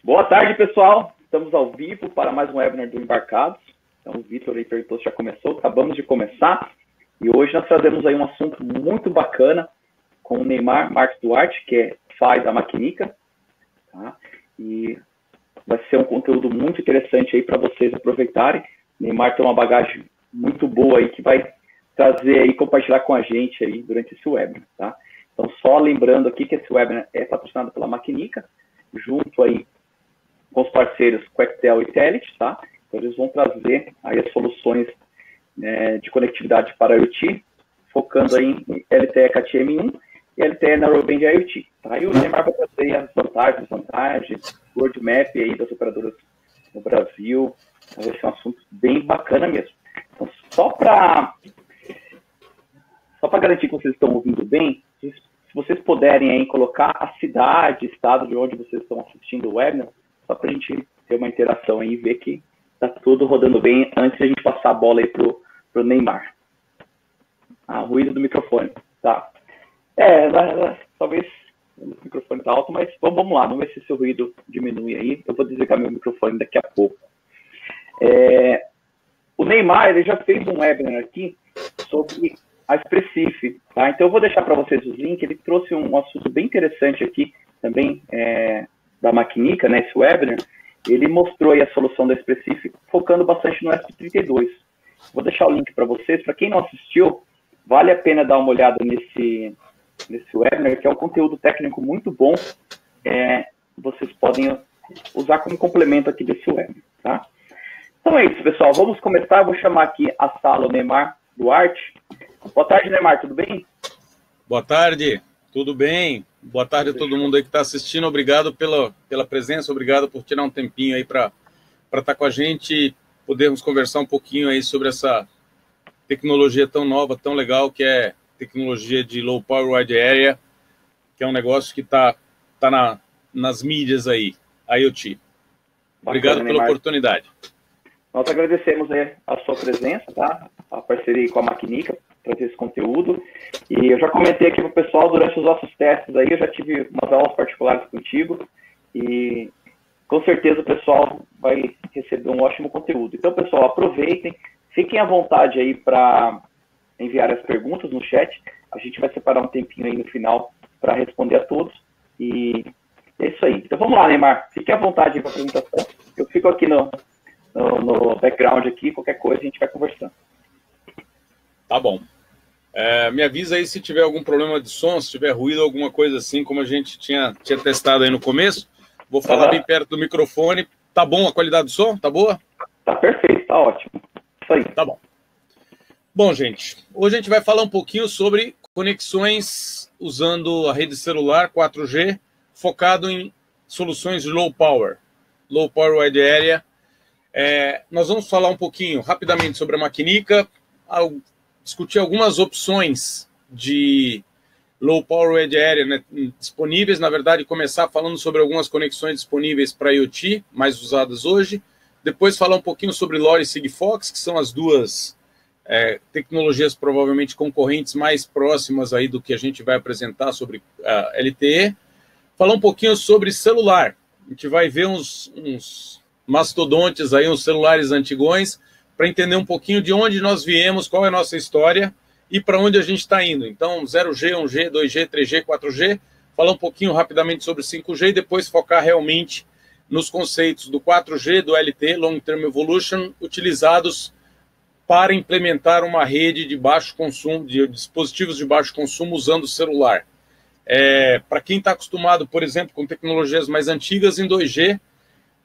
Boa tarde, pessoal. Estamos ao vivo para mais um webinar do Embarcados. Então, o Vitor aí perguntou se já começou. Acabamos de começar. E hoje nós trazemos aí um assunto muito bacana com o Neymar Marques Duarte, que é FI da Maquinica. Tá? E vai ser um conteúdo muito interessante aí para vocês aproveitarem. O Neymar tem uma bagagem muito boa aí que vai trazer aí, compartilhar com a gente aí durante esse webinar, tá? Então, só lembrando aqui que esse webinar é patrocinado pela Maquinica, junto aí com os parceiros Quectel e Telit, tá? Então, eles vão trazer aí as soluções de conectividade para IoT, focando aí em LTE CAT-M1 e LTE Narrowband IoT, tá? E o Neymar vai trazer as vantagens, desvantagens, roadmap aí das operadoras no Brasil. Vai ser um assunto bem bacana mesmo. Então, só para garantir que vocês estão ouvindo bem, se vocês puderem aí colocar a cidade, estado de onde vocês estão assistindo o webinar, só para a gente ter uma interação aí e ver que está tudo rodando bem antes de a gente passar a bola aí pro Neymar. Ruído do microfone. Tá. Talvez o microfone está alto, mas vamos lá, vamos ver se seu ruído diminui aí. Eu vou desligar meu microfone daqui a pouco. O Neymar ele já fez um webinar aqui sobre a Expressif, tá? Então eu vou deixar para vocês os links. Ele trouxe um assunto bem interessante aqui também da Maquinica, né? Esse webinar. Ele mostrou aí a solução da Expressif, focando bastante no ESP32. Vou deixar o link para vocês. Para quem não assistiu, vale a pena dar uma olhada nesse webinar, que é um conteúdo técnico muito bom. Vocês podem usar como complemento aqui desse webinar, tá? Então é isso, pessoal. Vamos começar. Eu vou chamar aqui a sala o Neymar Duarte. Boa tarde, Neymar. Tudo bem? Boa tarde. Tudo bem? Boa tarde a todo mundo aí que está assistindo. Obrigado pela presença. Obrigado por tirar um tempinho aí para estar com a gente e podermos conversar um pouquinho aí sobre essa tecnologia tão nova, tão legal, que é tecnologia de Low Power Wide Area, que é um negócio que está nas mídias aí, IoT. Obrigado pela oportunidade. Nós agradecemos a sua presença, tá? A parceria com a Maquinica, trazer esse conteúdo. E eu já comentei aqui para o pessoal, durante os nossos testes aí, eu já tive umas aulas particulares contigo. E com certeza o pessoal vai receber um ótimo conteúdo. Então, pessoal, aproveitem, fiquem à vontade aí para enviar as perguntas no chat. A gente vai separar um tempinho aí no final para responder a todos. E é isso aí. Então, vamos lá, Neymar. Fiquem à vontade aí para a apresentação. Eu fico aqui no background aqui, qualquer coisa a gente vai conversando. Tá bom. Me avisa aí se tiver algum problema de som, se tiver ruído, alguma coisa assim, como a gente tinha testado aí no começo. Vou falar bem perto do microfone. Tá bom a qualidade do som? Tá boa? Tá perfeito, tá ótimo. Isso aí. Tá bom. Bom, gente, hoje a gente vai falar um pouquinho sobre conexões usando a rede celular 4G, focado em soluções de low power wide area. Nós vamos falar um pouquinho rapidamente sobre a Maquinica, discutir algumas opções de low power wide area, né, disponíveis. Na verdade, começar falando sobre algumas conexões disponíveis para IoT, mais usadas hoje. Depois falar um pouquinho sobre LoRa e Sigfox, que são as duas tecnologias provavelmente concorrentes mais próximas aí do que a gente vai apresentar sobre LTE. Falar um pouquinho sobre celular. A gente vai ver uns mastodontes aí, uns celulares antigões, para entender um pouquinho de onde nós viemos, qual é a nossa história e para onde a gente está indo. Então, 0G, 1G, 2G, 3G, 4G, falar um pouquinho rapidamente sobre 5G e depois focar realmente nos conceitos do 4G, do LTE, Long Term Evolution, utilizados para implementar uma rede de baixo consumo, de dispositivos de baixo consumo usando o celular. Para quem está acostumado, por exemplo, com tecnologias mais antigas, em 2G,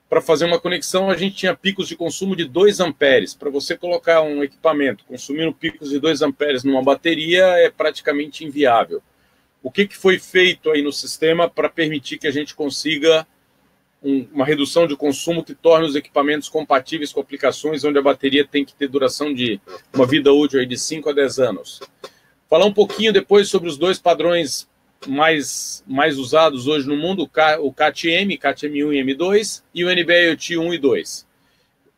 para fazer uma conexão, a gente tinha picos de consumo de 2 amperes. Para você colocar um equipamento consumindo picos de 2 amperes numa bateria é praticamente inviável. O que foi feito aí no sistema para permitir que a gente consiga uma redução de consumo que torne os equipamentos compatíveis com aplicações onde a bateria tem que ter duração de uma vida útil aí de 5 a 10 anos? Falar um pouquinho depois sobre os dois padrões mais usados hoje no mundo, o CAT-M, CAT-M1 e M2, e o NB-IoT 1 e 2.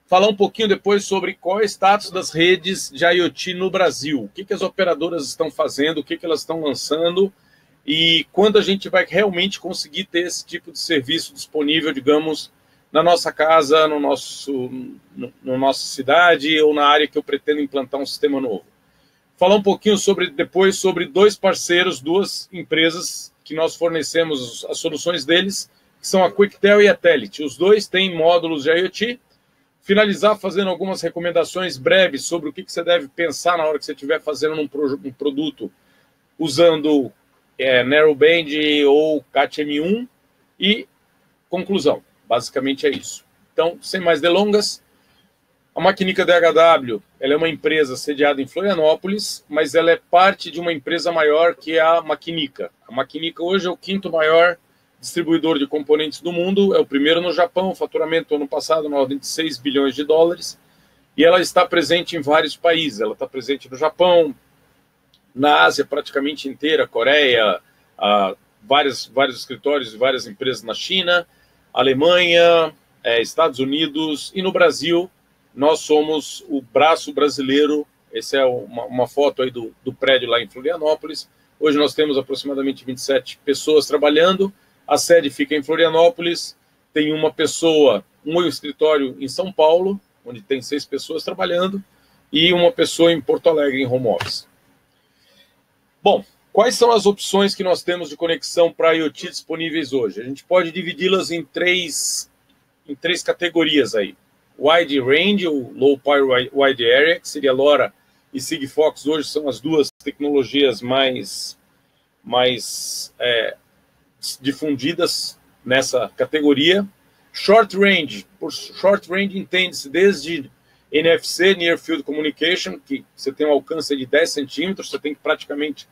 Falar um pouquinho depois sobre qual é o status das redes de IoT no Brasil, o que as operadoras estão fazendo, o que elas estão lançando, e quando a gente vai realmente conseguir ter esse tipo de serviço disponível, digamos, na nossa casa, no nossa cidade ou na área que eu pretendo implantar um sistema novo. Falar um pouquinho depois sobre dois parceiros, duas empresas que nós fornecemos as soluções deles, que são a Quectel e a Telit. Os dois têm módulos de IoT. Finalizar fazendo algumas recomendações breves sobre o que você deve pensar na hora que você estiver fazendo um produto usando Narrowband ou CAT-M1 e conclusão. Basicamente é isso. Então, sem mais delongas, a Maquinica DHW, ela é uma empresa sediada em Florianópolis, mas ela é parte de uma empresa maior que é a Maquinica. A Maquinica hoje é o 5º maior distribuidor de componentes do mundo, é o primeiro no Japão, faturamento ano passado na ordem de 6 bilhões de dólares, e ela está presente em vários países. Ela está presente no Japão, na Ásia praticamente inteira, Coreia, vários escritórios e várias empresas na China, Alemanha, Estados Unidos, e no Brasil nós somos o braço brasileiro. Essa é uma foto aí do prédio lá em Florianópolis. Hoje nós temos aproximadamente 27 pessoas trabalhando. A sede fica em Florianópolis, tem uma pessoa, um escritório em São Paulo, onde tem 6 pessoas trabalhando, e uma pessoa em Porto Alegre, em home office. Bom, quais são as opções que nós temos de conexão para IoT disponíveis hoje? A gente pode dividi-las em três categorias aí. Wide Range, ou Low Power Wide Area, que seria LoRa e Sigfox, hoje são as duas tecnologias mais difundidas nessa categoria. Short Range, por Short Range entende-se desde NFC, Near Field Communication, que você tem um alcance de 10 centímetros, você tem que praticamente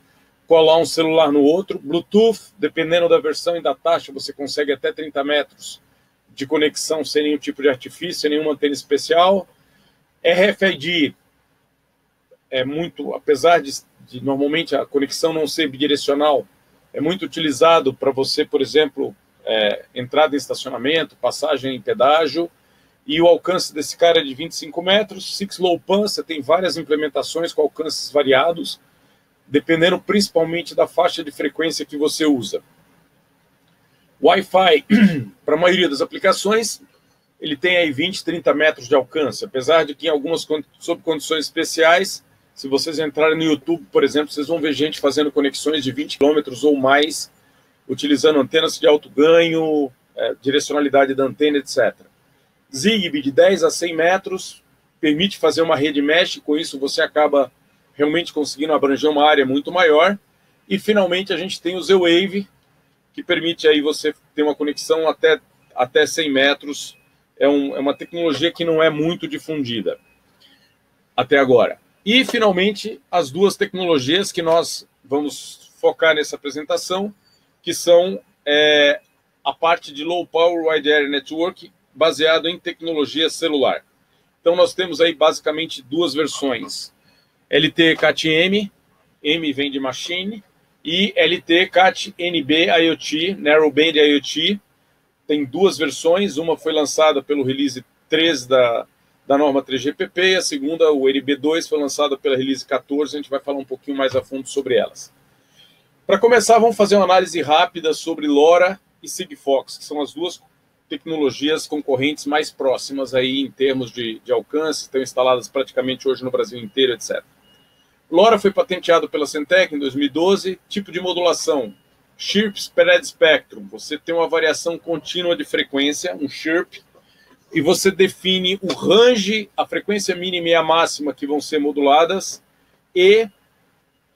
colar um celular no outro. Bluetooth, dependendo da versão e da taxa, você consegue até 30 metros de conexão sem nenhum tipo de artifício, sem nenhuma antena especial. RFID é muito, apesar de normalmente a conexão não ser bidirecional, é muito utilizado para você, por exemplo, entrada em estacionamento, passagem em pedágio, e o alcance desse cara é de 25 metros. 6LoWPAN, você tem várias implementações com alcances variados, dependendo principalmente da faixa de frequência que você usa. Wi-Fi, para a maioria das aplicações, ele tem aí 20, 30 metros de alcance, apesar de que em algumas sob condições especiais, se vocês entrarem no YouTube, por exemplo, vocês vão ver gente fazendo conexões de 20 km ou mais, utilizando antenas de alto ganho, direcionalidade da antena, etc. Zigbee, de 10 a 100 metros, permite fazer uma rede mesh, com isso você acaba realmente conseguindo abranger uma área muito maior. E, finalmente, a gente tem o Z-Wave, que permite aí você ter uma conexão até 100 metros. É uma tecnologia que não é muito difundida até agora. E, finalmente, as duas tecnologias que nós vamos focar nessa apresentação, que são a parte de Low Power Wide Area Network, baseado em tecnologia celular. Então, nós temos aí basicamente duas versões. LTE CAT-M, M vem de Machine, e LTE CAT-NB IoT, Narrowband IoT. Tem duas versões, uma foi lançada pelo release 3 da norma 3GPP, e a segunda, o NB2, foi lançada pela release 14, a gente vai falar um pouquinho mais a fundo sobre elas. Para começar, vamos fazer uma análise rápida sobre LoRa e Sigfox, que são as duas tecnologias concorrentes mais próximas aí em termos de alcance, estão instaladas praticamente hoje no Brasil inteiro, etc. LoRa foi patenteado pela Centec em 2012, tipo de modulação, Chirp Spread Spectrum, você tem uma variação contínua de frequência, um chirp, e você define o range, a frequência mínima e a máxima que vão ser moduladas, e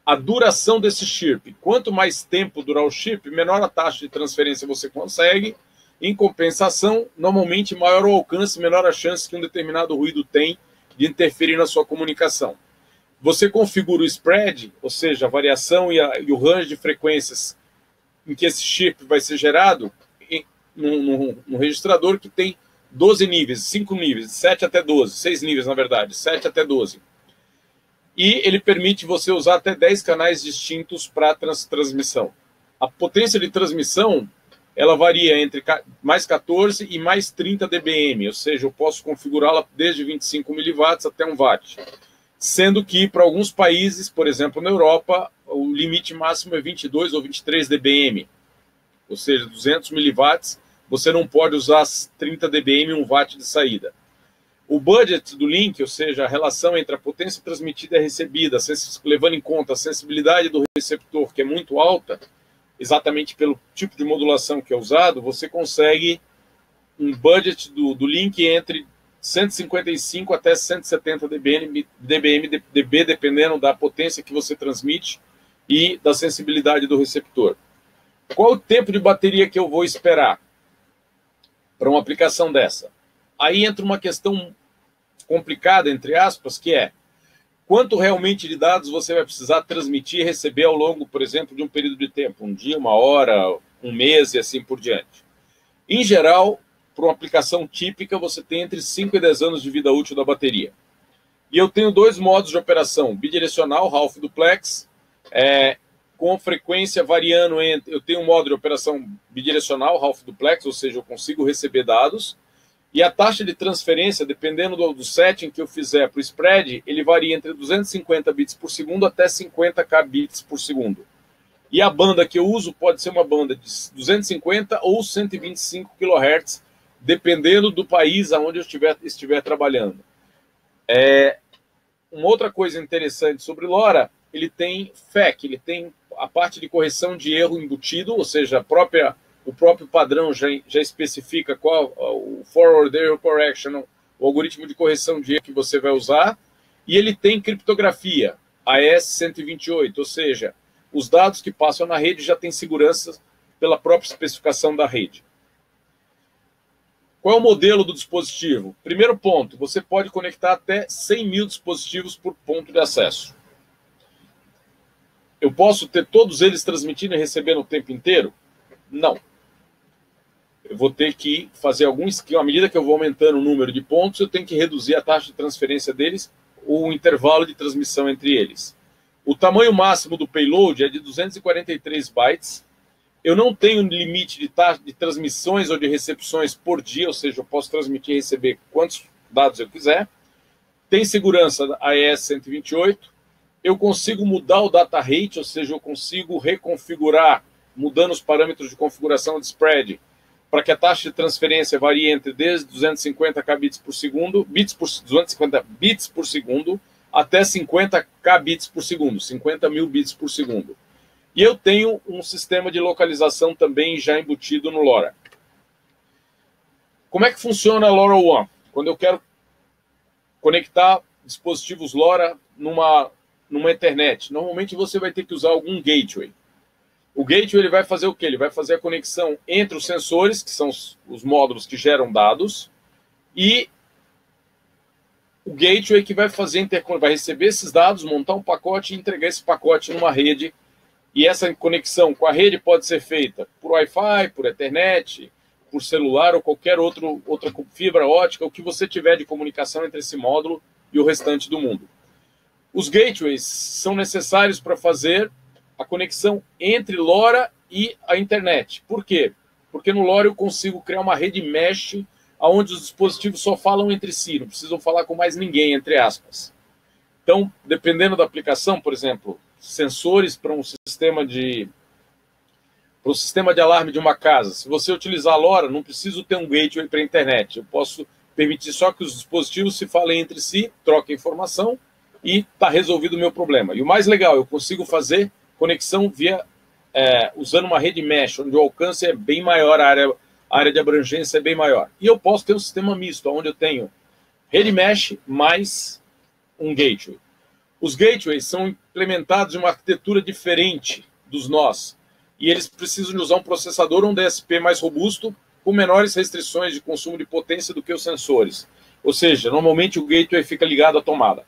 a duração desse chirp. Quanto mais tempo durar o chirp, menor a taxa de transferência você consegue. Em compensação, normalmente maior o alcance, menor a chance que um determinado ruído tem de interferir na sua comunicação. Você configura o spread, ou seja, a variação e o range de frequências em que esse chip vai ser gerado no registrador que tem 12 níveis, 5 níveis, de 7 até 12, 6 níveis na verdade, 7 até 12. E ele permite você usar até 10 canais distintos para transmissão. A potência de transmissão, ela varia entre mais 14 e mais 30 dBm, ou seja, eu posso configurá-la desde 25 mW até 1 watt. Sendo que, para alguns países, por exemplo, na Europa, o limite máximo é 22 ou 23 dBm, ou seja, 200 miliwatts, você não pode usar 30 dBm e 1 watt de saída. O budget do link, ou seja, a relação entre a potência transmitida e recebida, levando em conta a sensibilidade do receptor, que é muito alta, exatamente pelo tipo de modulação que é usado, você consegue um budget do link entre 155 até 170 dB, dependendo da potência que você transmite e da sensibilidade do receptor. Qual o tempo de bateria que eu vou esperar para uma aplicação dessa? Aí entra uma questão complicada, entre aspas, que é quanto realmente de dados você vai precisar transmitir e receber ao longo, por exemplo, de um período de tempo, um dia, uma hora, um mês e assim por diante. Em geral, para uma aplicação típica, você tem entre 5 e 10 anos de vida útil da bateria. E eu tenho dois modos de operação, bidirecional, half duplex, com frequência variando entre... Eu tenho um modo de operação bidirecional, half duplex, ou seja, eu consigo receber dados, e a taxa de transferência, dependendo do setting que eu fizer para o spread, ele varia entre 250 bits por segundo até 50k bits por segundo. E a banda que eu uso pode ser uma banda de 250 ou 125 kHz, dependendo do país aonde eu estiver trabalhando. Uma outra coisa interessante sobre LoRa, ele tem FEC, ele tem a parte de correção de erro embutido, ou seja, o próprio padrão já especifica qual o Forward Error Correction, o algoritmo de correção de erro que você vai usar, e ele tem criptografia, AES-128, ou seja, os dados que passam na rede já têm segurança pela própria especificação da rede. Qual é o modelo do dispositivo? Primeiro ponto, você pode conectar até 100 mil dispositivos por ponto de acesso. Eu posso ter todos eles transmitindo e recebendo o tempo inteiro? Não. Eu vou ter que fazer algum esquema. À medida que eu vou aumentando o número de pontos, eu tenho que reduzir a taxa de transferência deles, ou o intervalo de transmissão entre eles. O tamanho máximo do payload é de 243 bytes. Eu não tenho limite de transmissões ou de recepções por dia, ou seja, eu posso transmitir e receber quantos dados eu quiser. Tem segurança AES-128. Eu consigo mudar o data rate, ou seja, eu consigo reconfigurar, mudando os parâmetros de configuração de spread, para que a taxa de transferência varie entre desde 250 kbits por segundo, 250 bits por segundo, até 50 kbits por segundo, 50 mil bits por segundo. E eu tenho um sistema de localização também já embutido no LoRa. Como é que funciona a LoRaWAN? Quando eu quero conectar dispositivos LoRa numa internet, normalmente você vai ter que usar algum gateway. O gateway ele vai fazer o quê? Ele vai fazer a conexão entre os sensores, que são os módulos que geram dados, e o gateway que vai fazer vai receber esses dados, montar um pacote e entregar esse pacote numa rede. E essa conexão com a rede pode ser feita por Wi-Fi, por Ethernet, por celular ou qualquer outra fibra ótica, o que você tiver de comunicação entre esse módulo e o restante do mundo. Os gateways são necessários para fazer a conexão entre LoRa e a internet. Por quê? Porque no LoRa eu consigo criar uma rede mesh onde os dispositivos só falam entre si, não precisam falar com mais ninguém, entre aspas. Então, dependendo da aplicação, por exemplo, sensores para um sistema de alarme de uma casa. Se você utilizar a LoRa, não preciso ter um gateway para a internet. Eu posso permitir só que os dispositivos se falem entre si, troquem informação e está resolvido o meu problema. E o mais legal, eu consigo fazer conexão usando uma rede mesh, onde o alcance é bem maior, a área de abrangência é bem maior. E eu posso ter um sistema misto, onde eu tenho rede mesh mais um gateway. Os gateways são implementados em uma arquitetura diferente dos nós, e eles precisam de usar um processador, um DSP mais robusto, com menores restrições de consumo de potência do que os sensores. Ou seja, normalmente o gateway fica ligado à tomada.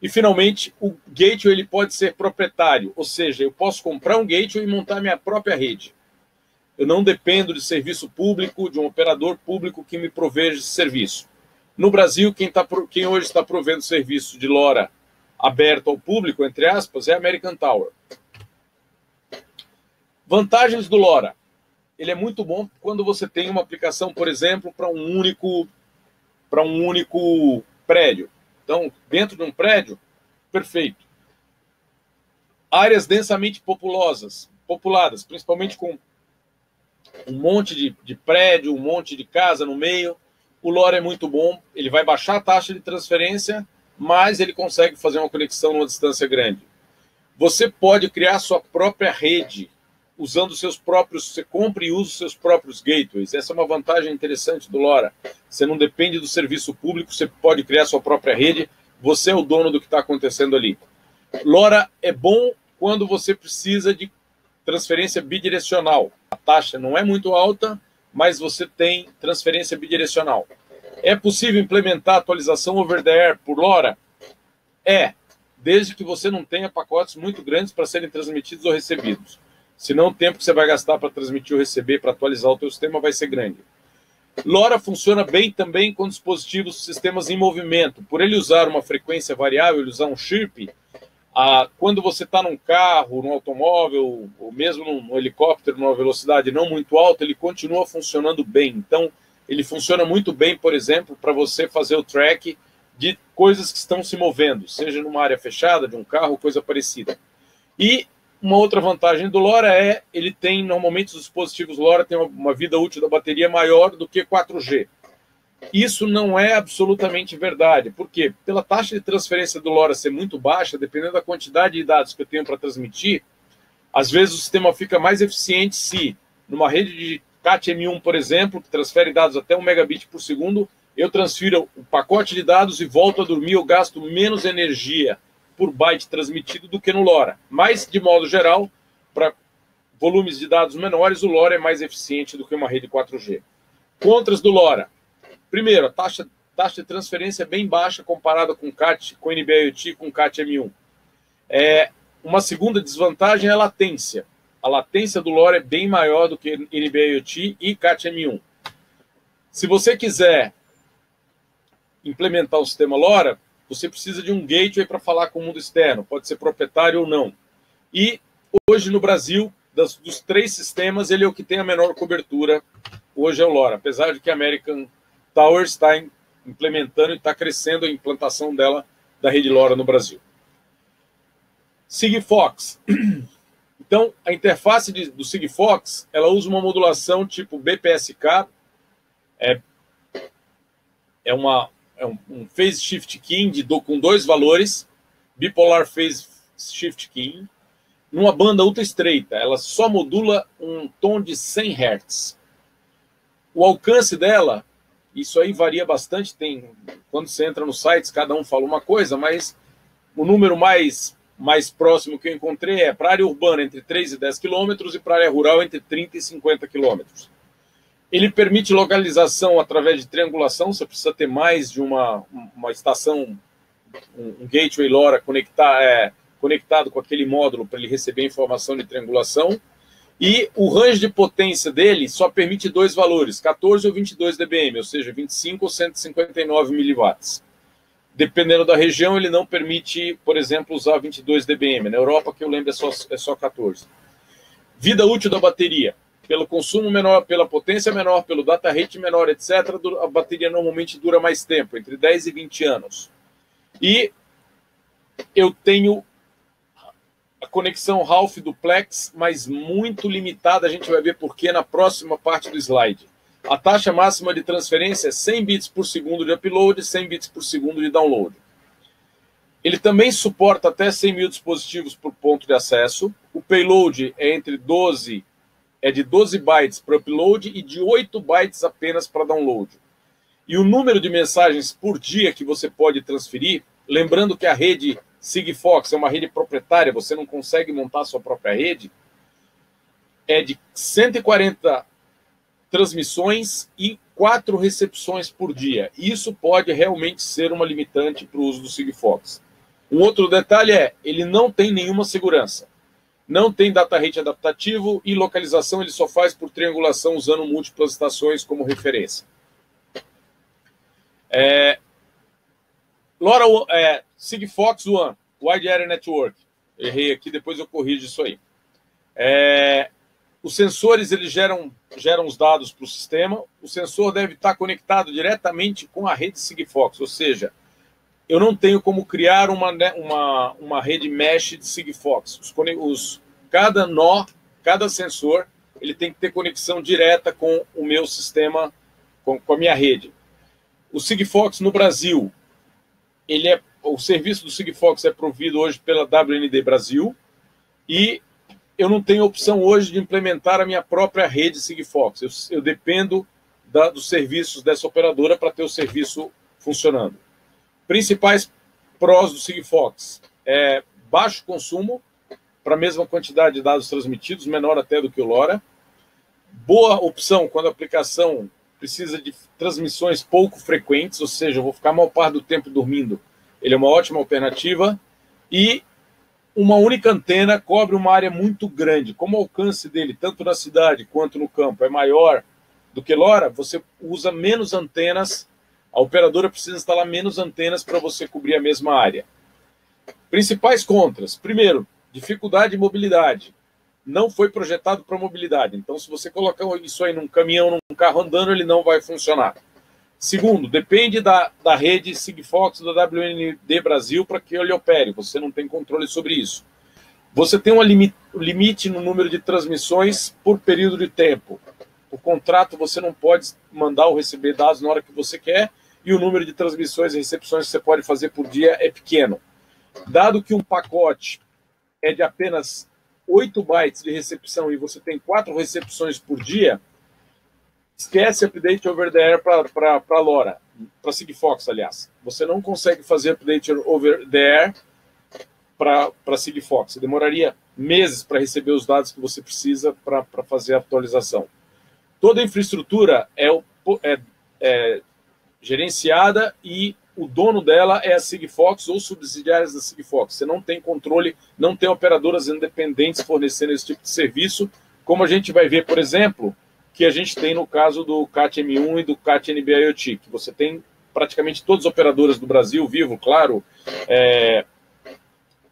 E, finalmente, o gateway ele pode ser proprietário, ou seja, eu posso comprar um gateway e montar minha própria rede. Eu não dependo de serviço público, de um operador público que me proveja esse serviço. No Brasil, quem hoje está provendo serviço de LoRa aberto ao público, entre aspas, é a American Tower. Vantagens do LoRa. Ele é muito bom quando você tem uma aplicação, por exemplo, para um único prédio. Então, dentro de um prédio, perfeito. Áreas densamente populadas, principalmente com um monte de prédio, um monte de casa no meio, o LoRa é muito bom, ele vai baixar a taxa de transferência, mas ele consegue fazer uma conexão numa distância grande. Você pode criar sua própria rede, usando seus próprios, você compra e usa os seus próprios gateways. Essa é uma vantagem interessante do LoRa. Você não depende do serviço público, você pode criar sua própria rede, você é o dono do que está acontecendo ali. LoRa é bom quando você precisa de transferência bidirecional. A taxa não é muito alta, mas você tem transferência bidirecional. É possível implementar atualização over the air por LoRa? É, desde que você não tenha pacotes muito grandes para serem transmitidos ou recebidos. Senão o tempo que você vai gastar para transmitir ou receber, para atualizar o teu sistema, vai ser grande. LoRa funciona bem também com dispositivos, sistemas em movimento. Por ele usar uma frequência variável, ele usar um chirp, quando você está num carro, num automóvel, ou mesmo num helicóptero, numa velocidade não muito alta, ele continua funcionando bem. Então, ele funciona muito bem, por exemplo, para você fazer o track de coisas que estão se movendo, seja numa área fechada, de um carro, coisa parecida. E uma outra vantagem do LoRa é, ele tem, normalmente os dispositivos LoRa têm uma vida útil da bateria maior do que 4G. Isso não é absolutamente verdade. Por quê? Pela taxa de transferência do LoRa ser muito baixa, dependendo da quantidade de dados que eu tenho para transmitir, às vezes o sistema fica mais eficiente se, numa rede de CAT-M1, por exemplo, que transfere dados até 1 megabit por segundo, eu transfiro o pacote de dados e volto a dormir, eu gasto menos energia por byte transmitido do que no LoRa. Mas, de modo geral, para volumes de dados menores, o LoRa é mais eficiente do que uma rede 4G. Contras do LoRa. Primeiro, a taxa de transferência é bem baixa comparada com CAT, com NB-IoT e com CAT-M1. Uma segunda desvantagem é a latência. A latência do LoRa é bem maior do que NB-IoT e CAT-M1. Se você quiser implementar o sistema LoRa, você precisa de um gateway para falar com o mundo externo, pode ser proprietário ou não. E hoje no Brasil, dos 3 sistemas, ele é o que tem a menor cobertura, hoje é o LoRa, apesar de que a American Tower está implementando e está crescendo a implantação dela, da rede LoRa no Brasil. Sigfox. Então, a interface do Sigfox, ela usa uma modulação tipo BPSK, um Phase Shift Keying com 2 valores, Bipolar Phase Shift Keying, numa banda ultra estreita. Ela só modula um tom de 100 Hz. O alcance dela, isso aí varia bastante, quando você entra nos sites, cada um fala uma coisa, mas o número mais próximo que eu encontrei é para área urbana entre 3 e 10 km e para área rural entre 30 e 50 km. Ele permite localização através de triangulação, você precisa ter mais de uma estação, um gateway LoRa conectado com aquele módulo para ele receber informação de triangulação. E o range de potência dele só permite 2 valores, 14 ou 22 dBm, ou seja, 25 ou 159 miliwatts. Dependendo da região, ele não permite, por exemplo, usar 22 dBm. Na Europa, que eu lembro, é só 14. Vida útil da bateria. Pelo consumo menor, pela potência menor, pelo data rate menor, etc., a bateria normalmente dura mais tempo, entre 10 e 20 anos. E eu tenho a conexão Half Duplex, mas muito limitada, a gente vai ver por quê na próxima parte do slide. A taxa máxima de transferência é 100 bits por segundo de upload e 100 bits por segundo de download. Ele também suporta até 100 mil dispositivos por ponto de acesso. O payload é de 12 bytes para upload e de 8 bytes apenas para download. E o número de mensagens por dia que você pode transferir, lembrando que a rede Sigfox é uma rede proprietária, você não consegue montar a sua própria rede, é de 140 transmissões e 4 recepções por dia. Isso pode realmente ser uma limitante para o uso do Sigfox. Um outro detalhe ele não tem nenhuma segurança. Não tem data rate adaptativo e localização ele só faz por triangulação usando múltiplas estações como referência. LoRa Sigfox One, Wide Area Network. Errei aqui, depois eu corrijo isso aí. Os sensores eles geram os dados para o sistema. O sensor deve estar conectado diretamente com a rede Sigfox, ou seja, eu não tenho como criar uma rede mesh de Sigfox. Cada nó, cada sensor, ele tem que ter conexão direta com o meu sistema, com a minha rede. O Sigfox no Brasil, o serviço do Sigfox é provido hoje pela WND Brasil, e eu não tenho opção hoje de implementar a minha própria rede Sigfox. Eu dependo dos serviços dessa operadora para ter o serviço funcionando. Principais prós do Sigfox: baixo consumo para a mesma quantidade de dados transmitidos, menor até do que o LoRa. Boa opção quando a aplicação precisa de transmissões pouco frequentes, ou seja, eu vou ficar a maior parte do tempo dormindo. Ele é uma ótima alternativa. E uma única antena cobre uma área muito grande. Como o alcance dele, tanto na cidade quanto no campo, é maior do que LoRa, você usa menos antenas. A operadora precisa instalar menos antenas para você cobrir a mesma área. Principais contras: primeiro, dificuldade de mobilidade. Não foi projetado para mobilidade. Então, se você colocar isso aí num caminhão, num carro andando, ele não vai funcionar. Segundo, depende da rede Sigfox da WND Brasil para que ele opere. Você não tem controle sobre isso. Você tem um limite no número de transmissões por período de tempo. Por contrato, você não pode mandar ou receber dados na hora que você quer, e o número de transmissões e recepções que você pode fazer por dia é pequeno. Dado que um pacote é de apenas 8 bytes de recepção e você tem 4 recepções por dia, esquece update over the air para LoRa, para Sigfox, aliás. Você não consegue fazer update over the air para Sigfox. Você demoraria meses para receber os dados que você precisa para fazer a atualização. Toda a infraestrutura é gerenciada e o dono dela é a Sigfox ou subsidiárias da Sigfox. Você não tem controle, não tem operadoras independentes fornecendo esse tipo de serviço, como a gente vai ver, por exemplo, que a gente tem no caso do CAT-M1 e do CAT-NB-IoT, que você tem praticamente todas as operadoras do Brasil, Vivo, Claro,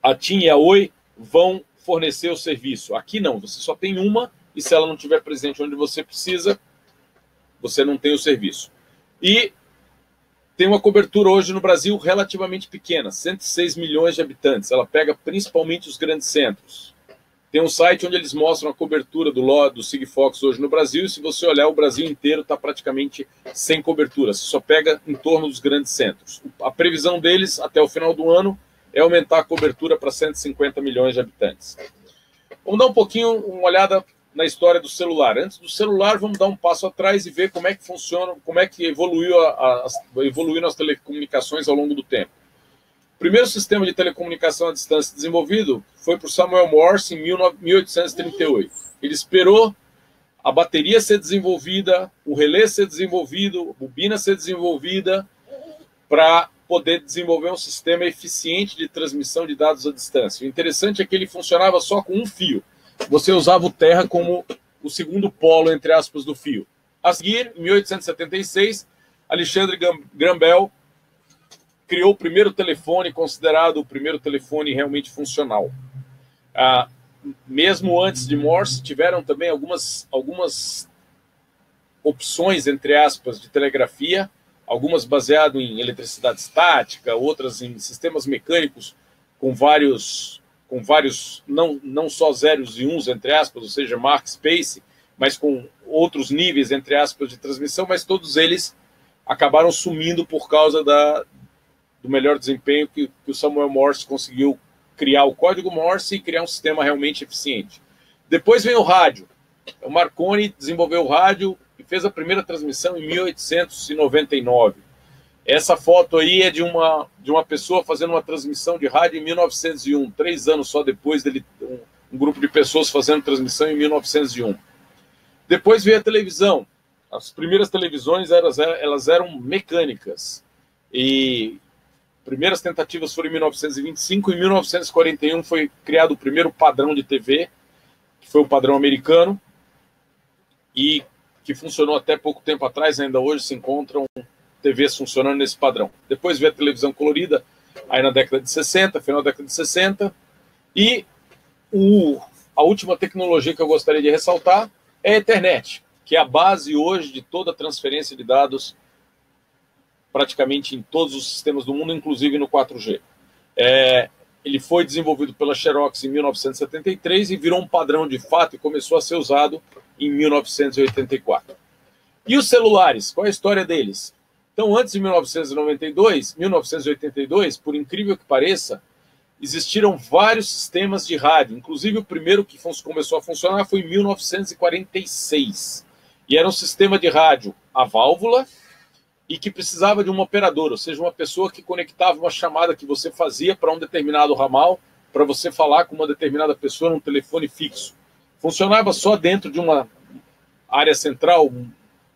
a TIM e a Oi vão fornecer o serviço. Aqui não, você só tem uma, e se ela não estiver presente onde você precisa, você não tem o serviço. E tem uma cobertura hoje no Brasil relativamente pequena, 106 milhões de habitantes. Ela pega principalmente os grandes centros. Tem um site onde eles mostram a cobertura do Sigfox hoje no Brasil, e se você olhar, o Brasil inteiro está praticamente sem cobertura. Você só pega em torno dos grandes centros. A previsão deles, até o final do ano, é aumentar a cobertura para 150 milhões de habitantes. Vamos dar uma olhada na história do celular. Antes do celular, vamos dar um passo atrás e ver como é que funciona, como é que evoluíram as telecomunicações ao longo do tempo. O primeiro sistema de telecomunicação à distância desenvolvido foi por Samuel Morse em 1838. Ele esperou a bateria ser desenvolvida, o relé ser desenvolvido, a bobina ser desenvolvida, para poder desenvolver um sistema eficiente de transmissão de dados à distância. O interessante é que ele funcionava só com um fio. Você usava o terra como o segundo polo, entre aspas, do fio. A seguir, em 1876, Alexandre Graham Bell criou o primeiro telefone, considerado o primeiro telefone realmente funcional. Mesmo antes de Morse, tiveram também algumas opções, entre aspas, de telegrafia, algumas baseadas em eletricidade estática, outras em sistemas mecânicos com vários não só zeros e uns, entre aspas, ou seja, Mark Space, mas com outros níveis, entre aspas, de transmissão, mas todos eles acabaram sumindo por causa do melhor desempenho que o Samuel Morse conseguiu criar o código Morse e criar um sistema realmente eficiente. Depois vem o rádio. O Marconi desenvolveu o rádio e fez a primeira transmissão em 1899. Essa foto aí é de uma pessoa fazendo uma transmissão de rádio em 1901, 3 anos só depois dele, um grupo de pessoas fazendo transmissão em 1901. Depois veio a televisão. As primeiras televisões elas eram mecânicas. E primeiras tentativas foram em 1925. Em 1941 foi criado o primeiro padrão de TV, que foi o padrão americano, e que funcionou até pouco tempo atrás. Ainda hoje se encontram TVs funcionando nesse padrão. Depois veio a televisão colorida, aí na década de 60, final da década de 60. E a última tecnologia que eu gostaria de ressaltar é a internet, que é a base hoje de toda a transferência de dados praticamente em todos os sistemas do mundo, inclusive no 4G. Ele foi desenvolvido pela Xerox em 1973 e virou um padrão de fato e começou a ser usado em 1984. E os celulares, qual é a história deles? Então, antes de 1982, por incrível que pareça, existiram vários sistemas de rádio, inclusive o primeiro que começou a funcionar foi em 1946. E era um sistema de rádio a válvula e que precisava de um operador, ou seja, uma pessoa que conectava uma chamada que você fazia para um determinado ramal, para você falar com uma determinada pessoa num telefone fixo. Funcionava só dentro de uma área central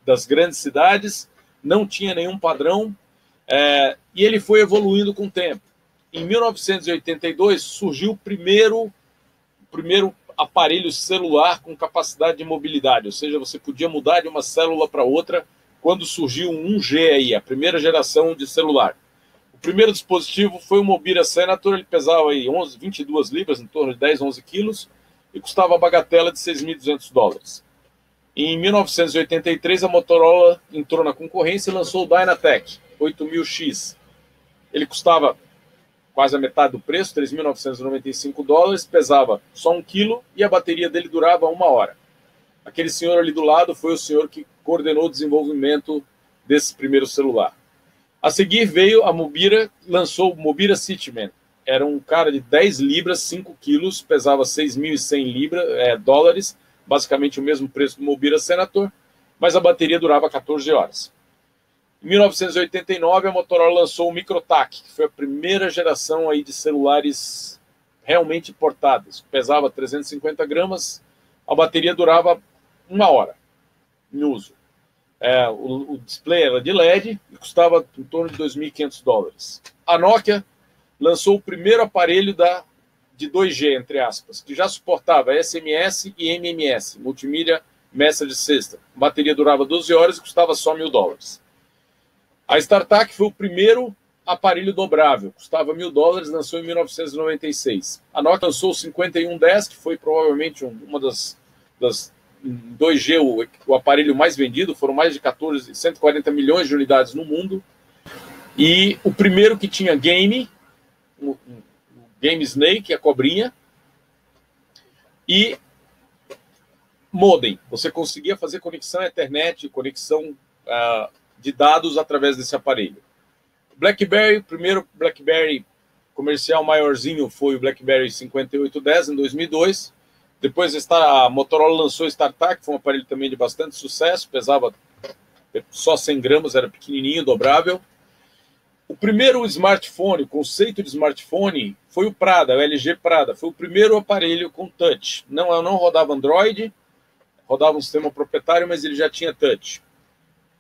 das grandes cidades, não tinha nenhum padrão, e ele foi evoluindo com o tempo. Em 1982 surgiu o primeiro aparelho celular com capacidade de mobilidade, ou seja, você podia mudar de uma célula para outra quando surgiu o 1G aí, a primeira geração de celular. O primeiro dispositivo foi o Mobira Senator, ele pesava aí 22 libras, em torno de 10, 11 quilos, e custava a bagatela de $6.200. Em 1983, a Motorola entrou na concorrência e lançou o Dynatec 8000X. Ele custava quase a metade do preço, $3.995, pesava só 1 quilo e a bateria dele durava 1 hora. Aquele senhor ali do lado foi o senhor que coordenou o desenvolvimento desse primeiro celular. A seguir veio a Mobira, lançou o Mobira Cityman. Era um cara de 10 libras, 5 quilos, pesava 6.100 dólares, basicamente o mesmo preço do Mobira Senator, mas a bateria durava 14 horas. Em 1989, a Motorola lançou o MicroTAC, que foi a primeira geração aí de celulares realmente portáteis. Pesava 350 gramas, a bateria durava 1 hora em uso. O display era de LED e custava em torno de $2.500. A Nokia lançou o primeiro aparelho de 2G, entre aspas, que já suportava SMS e MMS, Multimedia Message System. A bateria durava 12 horas e custava só $1.000. A StarTAC foi o primeiro aparelho dobrável, custava $1.000, lançou em 1996. A Nokia lançou o 5110, que foi provavelmente uma das 2G, o aparelho mais vendido, foram mais de 140 milhões de unidades no mundo. E o primeiro que tinha game, o Game Snake, a cobrinha, e modem. Você conseguia fazer conexão à internet, conexão de dados através desse aparelho. BlackBerry, o primeiro BlackBerry comercial maiorzinho foi o BlackBerry 5810 em 2002. Depois a Motorola lançou o StarTAC, que foi um aparelho também de bastante sucesso, pesava só 100 gramas, era pequenininho, dobrável. O primeiro smartphone, o conceito de smartphone, foi o Prada, o LG Prada. Foi o primeiro aparelho com touch. Não rodava Android, rodava um sistema proprietário, mas ele já tinha touch.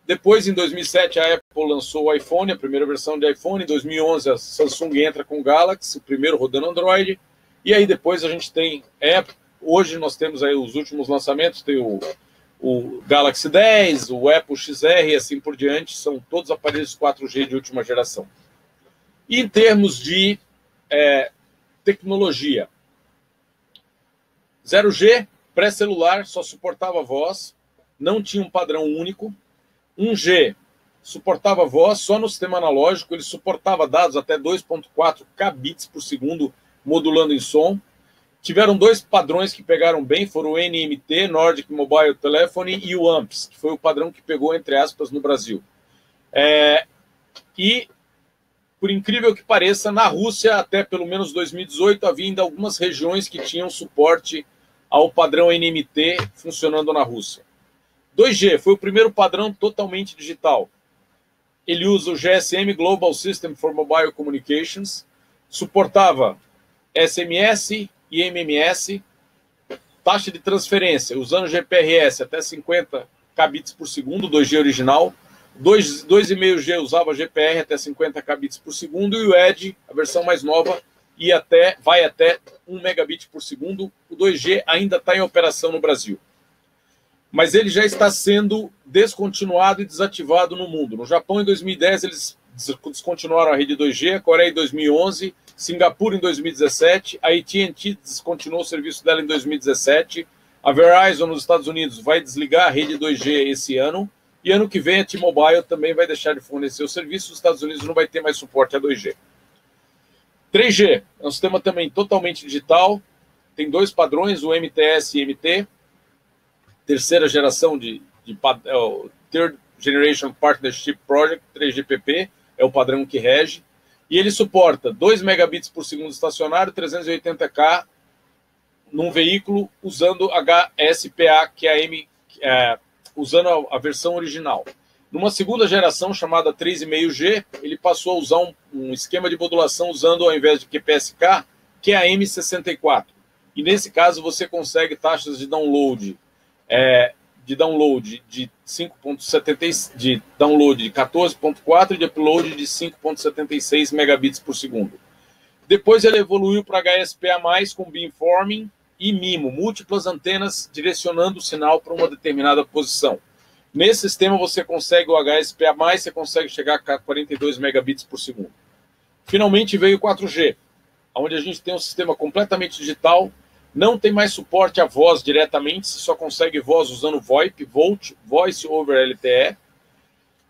Depois, em 2007, a Apple lançou o iPhone, a primeira versão de iPhone. Em 2011, a Samsung entra com o Galaxy, o primeiro rodando Android. E aí depois a gente tem Apple. Hoje nós temos aí os últimos lançamentos, tem o Galaxy 10, o Apple XR e assim por diante, são todos aparelhos 4G de última geração. E em termos de tecnologia, 0G, pré-celular, só suportava voz, não tinha um padrão único. 1G, suportava voz só no sistema analógico, ele suportava dados até 2.4 kbps por segundo, modulando em som. Tiveram 2 padrões que pegaram bem, foram o NMT, Nordic Mobile Telephony, e o AMPS, que foi o padrão que pegou, entre aspas, no Brasil. E, por incrível que pareça, na Rússia, até pelo menos 2018, havia ainda algumas regiões que tinham suporte ao padrão NMT funcionando na Rússia. 2G foi o primeiro padrão totalmente digital. Ele usa o GSM, Global System for Mobile Communications, suportava SMS e MMS, taxa de transferência, usando GPRS até 50 kbps por segundo, 2G original, 2,5G usava GPR até 50 kbps por segundo, e o Edge, a versão mais nova, vai até 1 megabit por segundo. O 2G ainda está em operação no Brasil, mas ele já está sendo descontinuado e desativado no mundo. No Japão, em 2010, eles descontinuaram a rede 2G, a Coreia em 2011, Singapura em 2017, a AT&T descontinuou o serviço dela em 2017, a Verizon nos Estados Unidos vai desligar a rede 2G esse ano, E ano que vem a T-Mobile também vai deixar de fornecer o serviço, os Estados Unidos não vai ter mais suporte a 2G. 3G é um sistema também totalmente digital, tem dois padrões, o MTS e MT, terceira geração Third Generation Partnership Project, 3GPP, é o padrão que rege, e ele suporta 2 megabits por segundo estacionário, 380K num veículo usando HSPA, que é usando a versão original. Numa segunda geração, chamada 3,5G, ele passou a usar um esquema de modulação usando, ao invés de QPSK, QAM64. E nesse caso, você consegue taxas de download de 5.70, de download de 14.4 e de upload de 5.76 megabits por segundo. Depois ele evoluiu para HSPA+, com beamforming e MIMO, múltiplas antenas direcionando o sinal para uma determinada posição. Nesse sistema você consegue o HSPA+, você consegue chegar a 42 megabits por segundo. Finalmente veio o 4G, onde a gente tem um sistema completamente digital, não tem mais suporte a voz diretamente, você só consegue voz usando VoIP, Voice over LTE,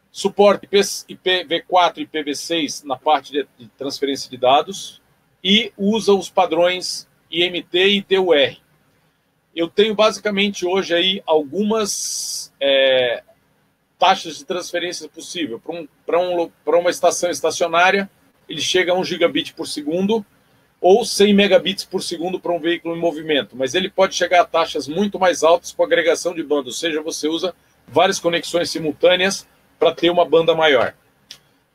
suporte IPv4 e IPv6 na parte de transferência de dados, e usa os padrões IMT e TUR. Eu tenho basicamente hoje aí algumas taxas de transferência possível. Para uma estação estacionária, ele chega a 1 gigabit por segundo ou 100 megabits por segundo para um veículo em movimento, mas ele pode chegar a taxas muito mais altas com agregação de banda, ou seja, você usa várias conexões simultâneas para ter uma banda maior.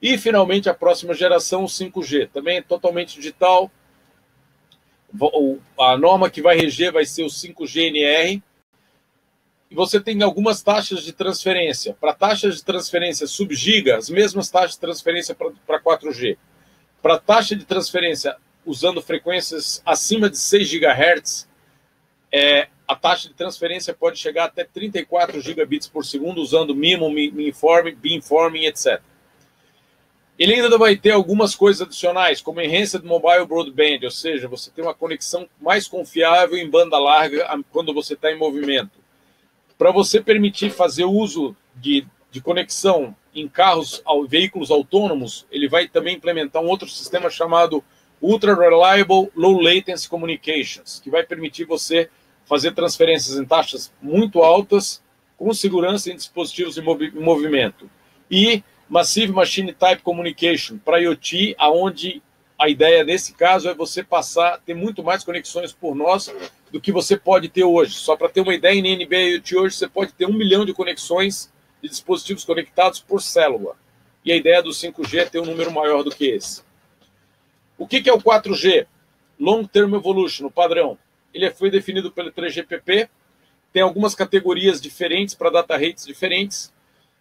E, finalmente, a próxima geração, o 5G, também é totalmente digital. A norma que vai reger vai ser o 5G-NR. E você tem algumas taxas de transferência. Para taxas de transferência sub-giga, as mesmas taxas de transferência para 4G. Para taxa de transferência usando frequências acima de 6 GHz, a taxa de transferência pode chegar até 34 gigabits por segundo usando MIMO, beamforming, etc. Ele ainda vai ter algumas coisas adicionais, como Enhanced Mobile Broadband, ou seja, você tem uma conexão mais confiável em banda larga quando você está em movimento. Para você permitir fazer uso de conexão em veículos autônomos, ele vai também implementar um outro sistema chamado Ultra Reliable Low Latency Communications, que vai permitir você fazer transferências em taxas muito altas, com segurança em dispositivos em movimento. E Massive Machine Type Communication, para IoT, onde a ideia nesse caso é você ter muito mais conexões por nós do que você pode ter hoje. Só para ter uma ideia, em NB IoT hoje você pode ter 1 milhão de conexões de dispositivos conectados por célula. E a ideia do 5G é ter um número maior do que esse. O que é o 4G? Long Term Evolution, o padrão. Ele foi definido pelo 3GPP, tem algumas categorias diferentes para data rates diferentes,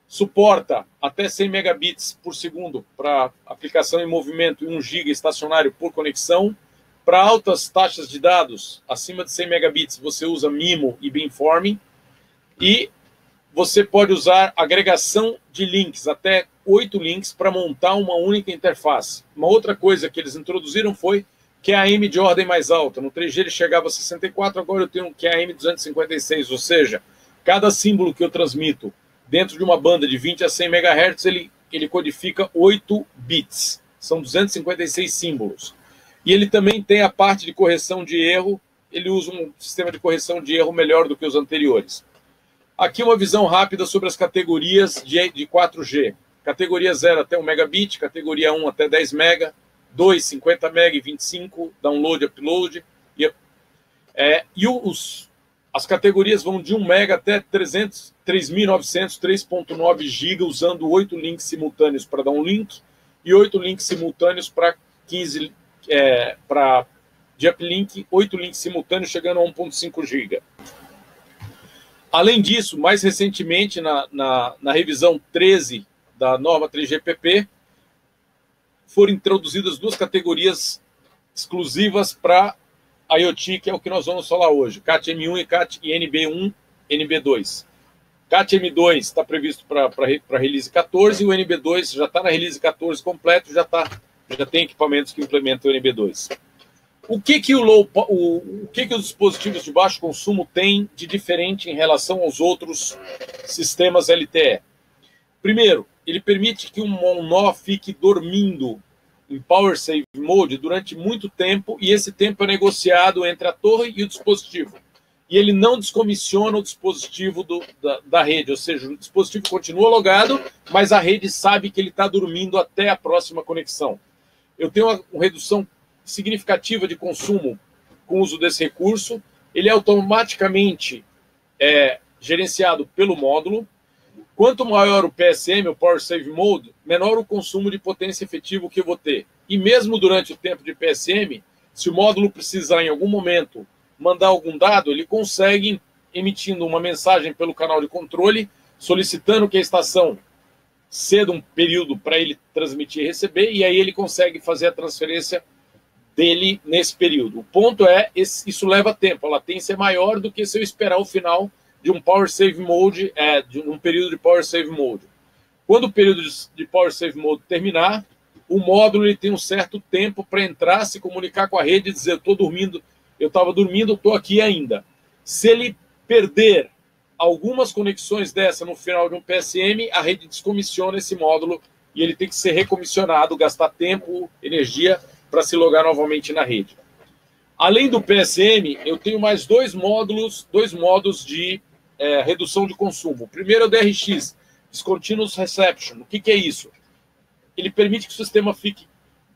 suporta até 100 megabits por segundo para aplicação em movimento e 1 GB estacionário por conexão. Para altas taxas de dados, acima de 100 megabits, você usa MIMO e beamforming. E você pode usar agregação de links, até 8 links, para montar uma única interface. Uma outra coisa que eles introduziram foi QAM de ordem mais alta. No 3G ele chegava a 64, agora eu tenho um QAM 256, ou seja, cada símbolo que eu transmito dentro de uma banda de 20 a 100 MHz, ele codifica 8 bits. São 256 símbolos. E ele também tem a parte de correção de erro. Ele usa um sistema de correção de erro melhor do que os anteriores. Aqui uma visão rápida sobre as categorias de 4G. Categoria 0 até 1 megabit, categoria 1 até 10 mega, 2, 50 mega e 25, download, upload. As categorias vão de 1 mega até 3.900, 3.9 GB, usando 8 links simultâneos para dar um link e 8 links simultâneos para 15 de uplink, 8 links simultâneos chegando a 1.5 GB. Além disso, mais recentemente, na revisão 13 da norma 3GPP, foram introduzidas 2 categorias exclusivas para IoT, que é o que nós vamos falar hoje, CAT-M1 e NB1, NB2. CAT-M2 está previsto para release 14 e o NB2 já está na release 14 completo, já tem equipamentos que implementam o NB2. O que os dispositivos de baixo consumo têm de diferente em relação aos outros sistemas LTE? Primeiro, ele permite que um nó fique dormindo em Power Save Mode durante muito tempo, e esse tempo é negociado entre a torre e o dispositivo. E ele não descomissiona o dispositivo da rede, ou seja, o dispositivo continua logado, mas a rede sabe que ele está dormindo até a próxima conexão. Eu tenho uma redução significativa de consumo com o uso desse recurso. Ele é automaticamente gerenciado pelo módulo. Quanto maior o PSM, o Power Save Mode, menor o consumo de potência efetivo que eu vou ter. E mesmo durante o tempo de PSM, se o módulo precisar em algum momento mandar algum dado, ele consegue, emitindo uma mensagem pelo canal de controle, solicitando que a estação ceda um período para ele transmitir e receber, e aí ele consegue fazer a transferência dele nesse período. O ponto é, isso leva tempo, a latência é maior do que se eu esperar o final de um Power Save Mode, de um período de Power Save Mode. Quando o período de Power Save Mode terminar, o módulo ele tem um certo tempo para entrar, se comunicar com a rede e dizer: eu estou dormindo, eu estava dormindo, estou aqui ainda. Se ele perder algumas conexões dessa no final de um PSM, a rede descomissiona esse módulo e ele tem que ser recomissionado, gastar tempo, energia para se logar novamente na rede. Além do PSM, eu tenho mais dois modos de redução de consumo. O primeiro é o DRX, Discontinuous Reception. O que é isso? Ele permite que o sistema fique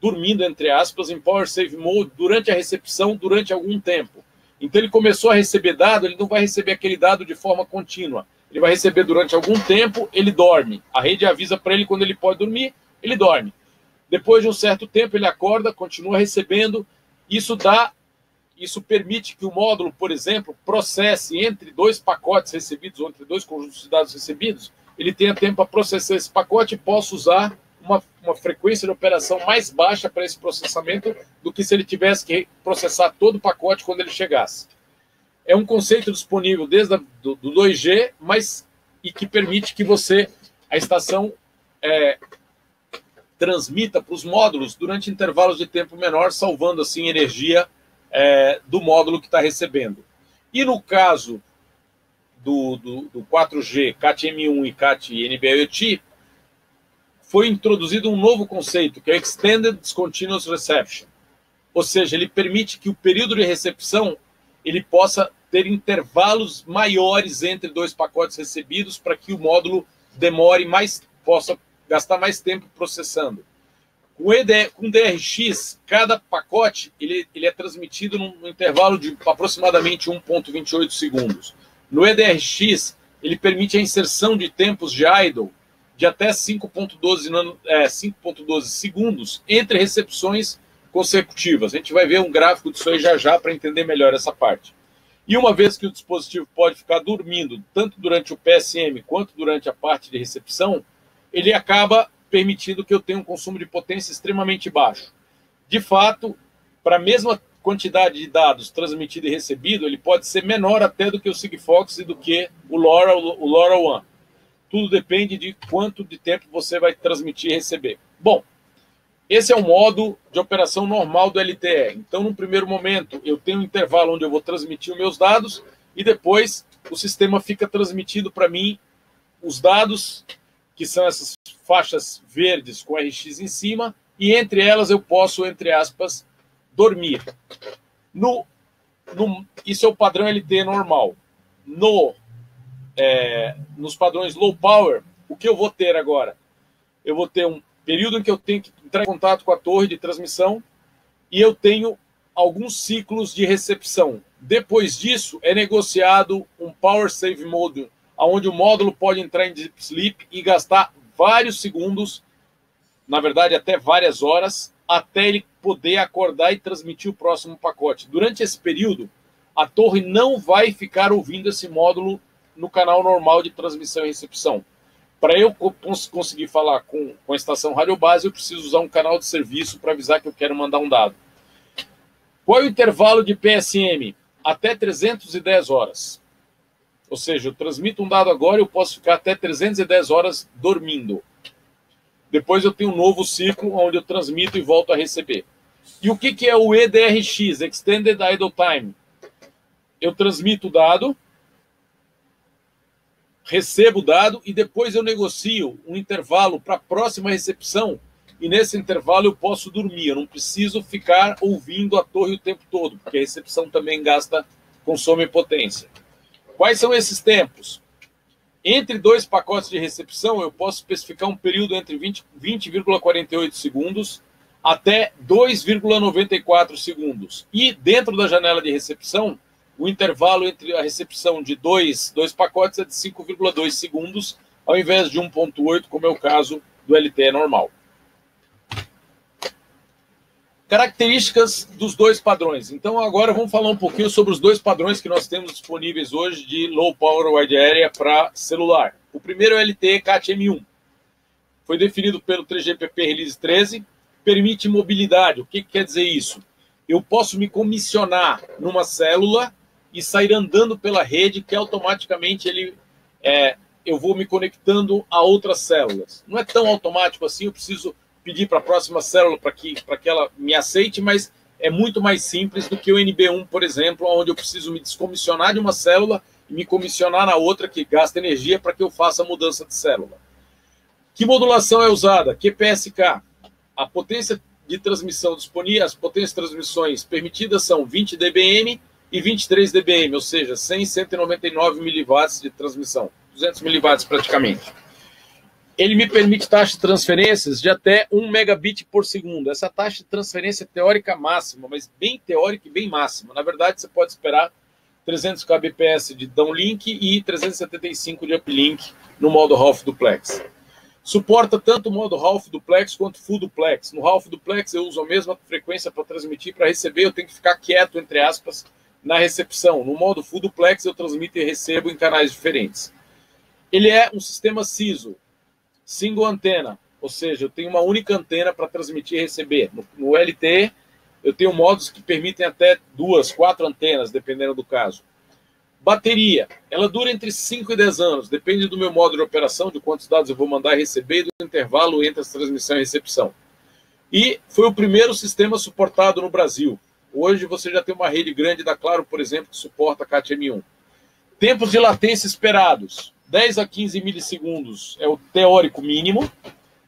dormindo, entre aspas, em Power Save Mode durante a recepção, durante algum tempo. Então ele começou a receber dado, ele não vai receber aquele dado de forma contínua. Ele vai receber durante algum tempo, ele dorme. A rede avisa para ele quando ele pode dormir, ele dorme. Depois de um certo tempo, ele acorda, continua recebendo. Isso permite que o módulo, por exemplo, processe entre dois pacotes recebidos, ou entre dois conjuntos de dados recebidos, ele tenha tempo para processar esse pacote e possa usar uma frequência de operação mais baixa para esse processamento do que se ele tivesse que processar todo o pacote quando ele chegasse. É um conceito disponível desde do 2G, e que permite que a estação transmita para os módulos durante intervalos de tempo menor, salvando assim energia do módulo que está recebendo. E no caso do 4G, CAT-M1 e CAT-NB-IoT, foi introduzido um novo conceito, que é Extended Discontinuous Reception. Ou seja, ele permite que o período de recepção ele possa ter intervalos maiores entre dois pacotes recebidos para que o módulo demore mais, possa gastar mais tempo processando. Com DRX, cada pacote ele é transmitido num intervalo de aproximadamente 1,28 segundos. No EDRX, ele permite a inserção de tempos de idle de até 5,12 segundos entre recepções consecutivas. A gente vai ver um gráfico disso aí já para entender melhor essa parte. E uma vez que o dispositivo pode ficar dormindo, tanto durante o PSM quanto durante a parte de recepção, ele acaba permitindo que eu tenha um consumo de potência extremamente baixo. De fato, para a mesma quantidade de dados transmitido e recebido, ele pode ser menor até do que o Sigfox e do que o LoRaWAN. Tudo depende de quanto de tempo você vai transmitir e receber. Bom, esse é o modo de operação normal do LTE. Então, no primeiro momento, eu tenho um intervalo onde eu vou transmitir os meus dados e depois o sistema fica transmitindo para mim os dados, que são essas faixas verdes com RX em cima, e entre elas eu posso, entre aspas, dormir. Isso é o padrão LTE normal. Nos padrões low power, o que eu vou ter agora? Eu vou ter um período em que eu tenho que entrar em contato com a torre de transmissão e eu tenho alguns ciclos de recepção. Depois disso, é negociado um Power Save Mode, onde o módulo pode entrar em Deep Sleep e gastar vários segundos, na verdade até várias horas, até ele poder acordar e transmitir o próximo pacote. Durante esse período, a torre não vai ficar ouvindo esse módulo no canal normal de transmissão e recepção. Para eu conseguir falar com a estação radiobase, eu preciso usar um canal de serviço para avisar que eu quero mandar um dado. Qual é o intervalo de PSM? Até 310 horas. Ou seja, eu transmito um dado agora e eu posso ficar até 310 horas dormindo. Depois eu tenho um novo ciclo onde eu transmito e volto a receber. E o que é o EDRX, Extended Idle Time? Eu transmito o dado, recebo o dado e depois eu negocio um intervalo para a próxima recepção, e nesse intervalo eu posso dormir, eu não preciso ficar ouvindo a torre o tempo todo, porque a recepção também consome potência. Quais são esses tempos? Entre dois pacotes de recepção, eu posso especificar um período entre 20,48 segundos até 2,94 segundos. E dentro da janela de recepção, o intervalo entre a recepção de dois pacotes é de 5,2 segundos, ao invés de 1,8, como é o caso do LTE normal. Características dos dois padrões. Então, agora vamos falar um pouquinho sobre os dois padrões que nós temos disponíveis hoje de Low Power Wide Area para celular. O primeiro é o LTE Cat M1. Foi definido pelo 3GPP Release 13, permite mobilidade. O que quer dizer isso? Eu posso me comissionar numa célula e sair andando pela rede, que automaticamente eu vou me conectando a outras células. Não é tão automático assim, eu preciso pedir para a próxima célula para que ela me aceite, mas é muito mais simples do que o NB1, por exemplo, onde eu preciso me descomissionar de uma célula e me comissionar na outra, que gasta energia para que eu faça a mudança de célula. Que modulação é usada? QPSK. A potência de transmissão disponível, as potências de transmissões permitidas são 20 dBm e 23 dBm, ou seja, 100 e 199 miliwatts de transmissão, 200 miliwatts praticamente. Ele me permite taxa de transferências de até 1 megabit por segundo. Essa taxa de transferência é teórica máxima, mas bem teórica e bem máxima. Na verdade, você pode esperar 300 kbps de downlink e 375 de uplink no modo half duplex. Suporta tanto o modo half duplex quanto full duplex. No half duplex eu uso a mesma frequência para transmitir, para receber eu tenho que ficar quieto, entre aspas, na recepção. No modo full duplex eu transmito e recebo em canais diferentes. Ele é um sistema SISO, single antena, ou seja, eu tenho uma única antena para transmitir e receber. No LTE eu tenho modos que permitem até 2, 4 antenas, dependendo do caso. Bateria, ela dura entre 5 e 10 anos, depende do meu modo de operação, de quantos dados eu vou mandar e receber, e do intervalo entre as transmissão e recepção. E foi o primeiro sistema suportado no Brasil. Hoje você já tem uma rede grande da Claro, por exemplo, que suporta Cat M1. Tempos de latência esperados, 10 a 15 milissegundos é o teórico mínimo,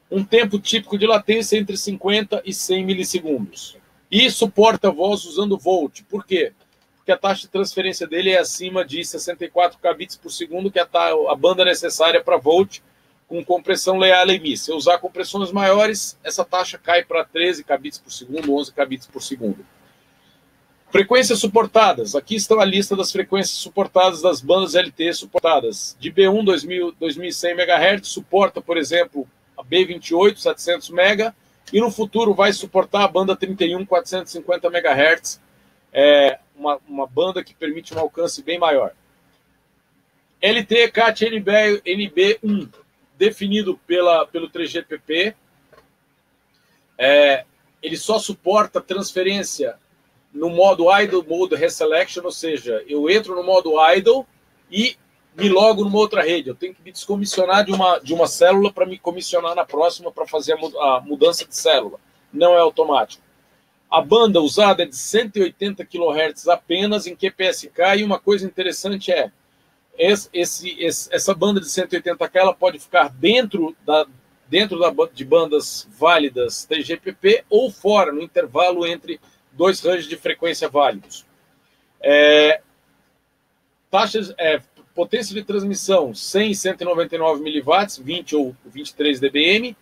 um tempo típico de latência entre 50 e 100 milissegundos. E suporta voz usando Volt. Por quê? Porque a taxa de transferência dele é acima de 64 kbps por segundo, que é a banda necessária para Volt, com compressão leal EMI. Se eu usar compressões maiores, essa taxa cai para 13 kbps por segundo, 11 kbps por segundo. Frequências suportadas. Aqui está a lista das frequências suportadas das bandas LTE suportadas. De B1, 2100 MHz, suporta, por exemplo, a B28, 700 MHz, e no futuro vai suportar a banda 31, 450 MHz, uma banda que permite um alcance bem maior. LTE Cat NB1, definido pelo 3GPP, ele só suporta transferência no modo idle, modo reselection, ou seja, eu entro no modo idle e me logo numa outra rede. Eu tenho que me descomissionar de uma célula para me comissionar na próxima para fazer a mudança de célula. Não é automático. A banda usada é de 180 kHz apenas em QPSK, e uma coisa interessante essa banda de 180K ela pode ficar dentro de bandas válidas 3GPP ou fora, no intervalo entre dois ranges de frequência válidos. Potência de transmissão 100 e 199 miliwatts, 20 ou 23 dBm.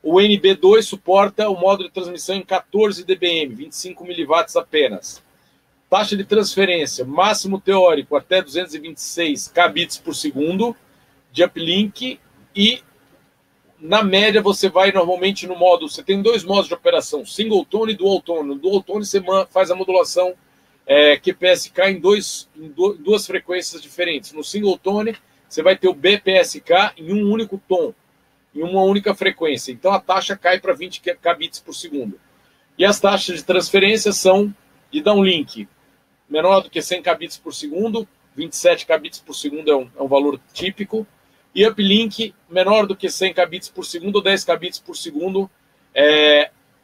O NB2 suporta o modo de transmissão em 14 dBm, 25 miliwatts apenas. Taxa de transferência, máximo teórico até 226 kbps por segundo de uplink, e na média você vai normalmente no modo, você tem dois modos de operação, single tone e dual tone. No dual tone você faz a modulação QPSK em duas frequências diferentes. No single tone você vai ter o BPSK em um único tom, em uma única frequência. Então a taxa cai para 20 kbps por segundo. E as taxas de transferência são de downlink, menor do que 100 kbps por segundo, 27 kbps por segundo é um valor típico, e uplink menor do que 100 kbps por segundo ou 10 kbps por segundo,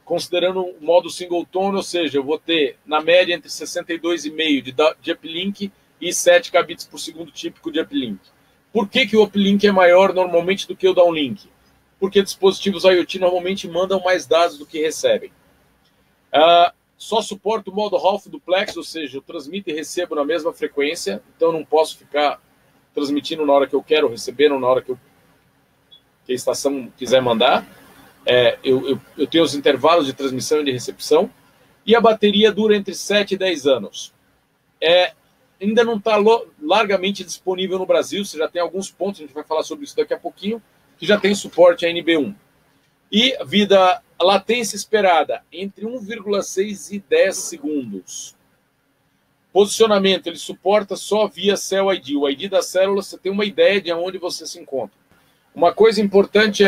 considerando o modo single tone, ou seja, eu vou ter na média entre 62,5 de uplink e 7 kbps por segundo típico de uplink. Por que o uplink é maior normalmente do que o downlink? Porque dispositivos IoT normalmente mandam mais dados do que recebem. Só suporta o modo half duplex, ou seja, eu transmito e recebo na mesma frequência, então eu não posso ficar transmitindo na hora que eu quero, recebendo na hora que a estação quiser mandar. Eu tenho os intervalos de transmissão e de recepção, e a bateria dura entre 7 e 10 anos. Ainda não está largamente disponível no Brasil, você já tem alguns pontos, a gente vai falar sobre isso daqui a pouquinho, que já tem suporte a NB1. E a latência esperada, entre 1,6 e 10 segundos. Posicionamento, ele suporta só via Cell ID. O ID da célula, você tem uma ideia de onde você se encontra. Uma coisa importante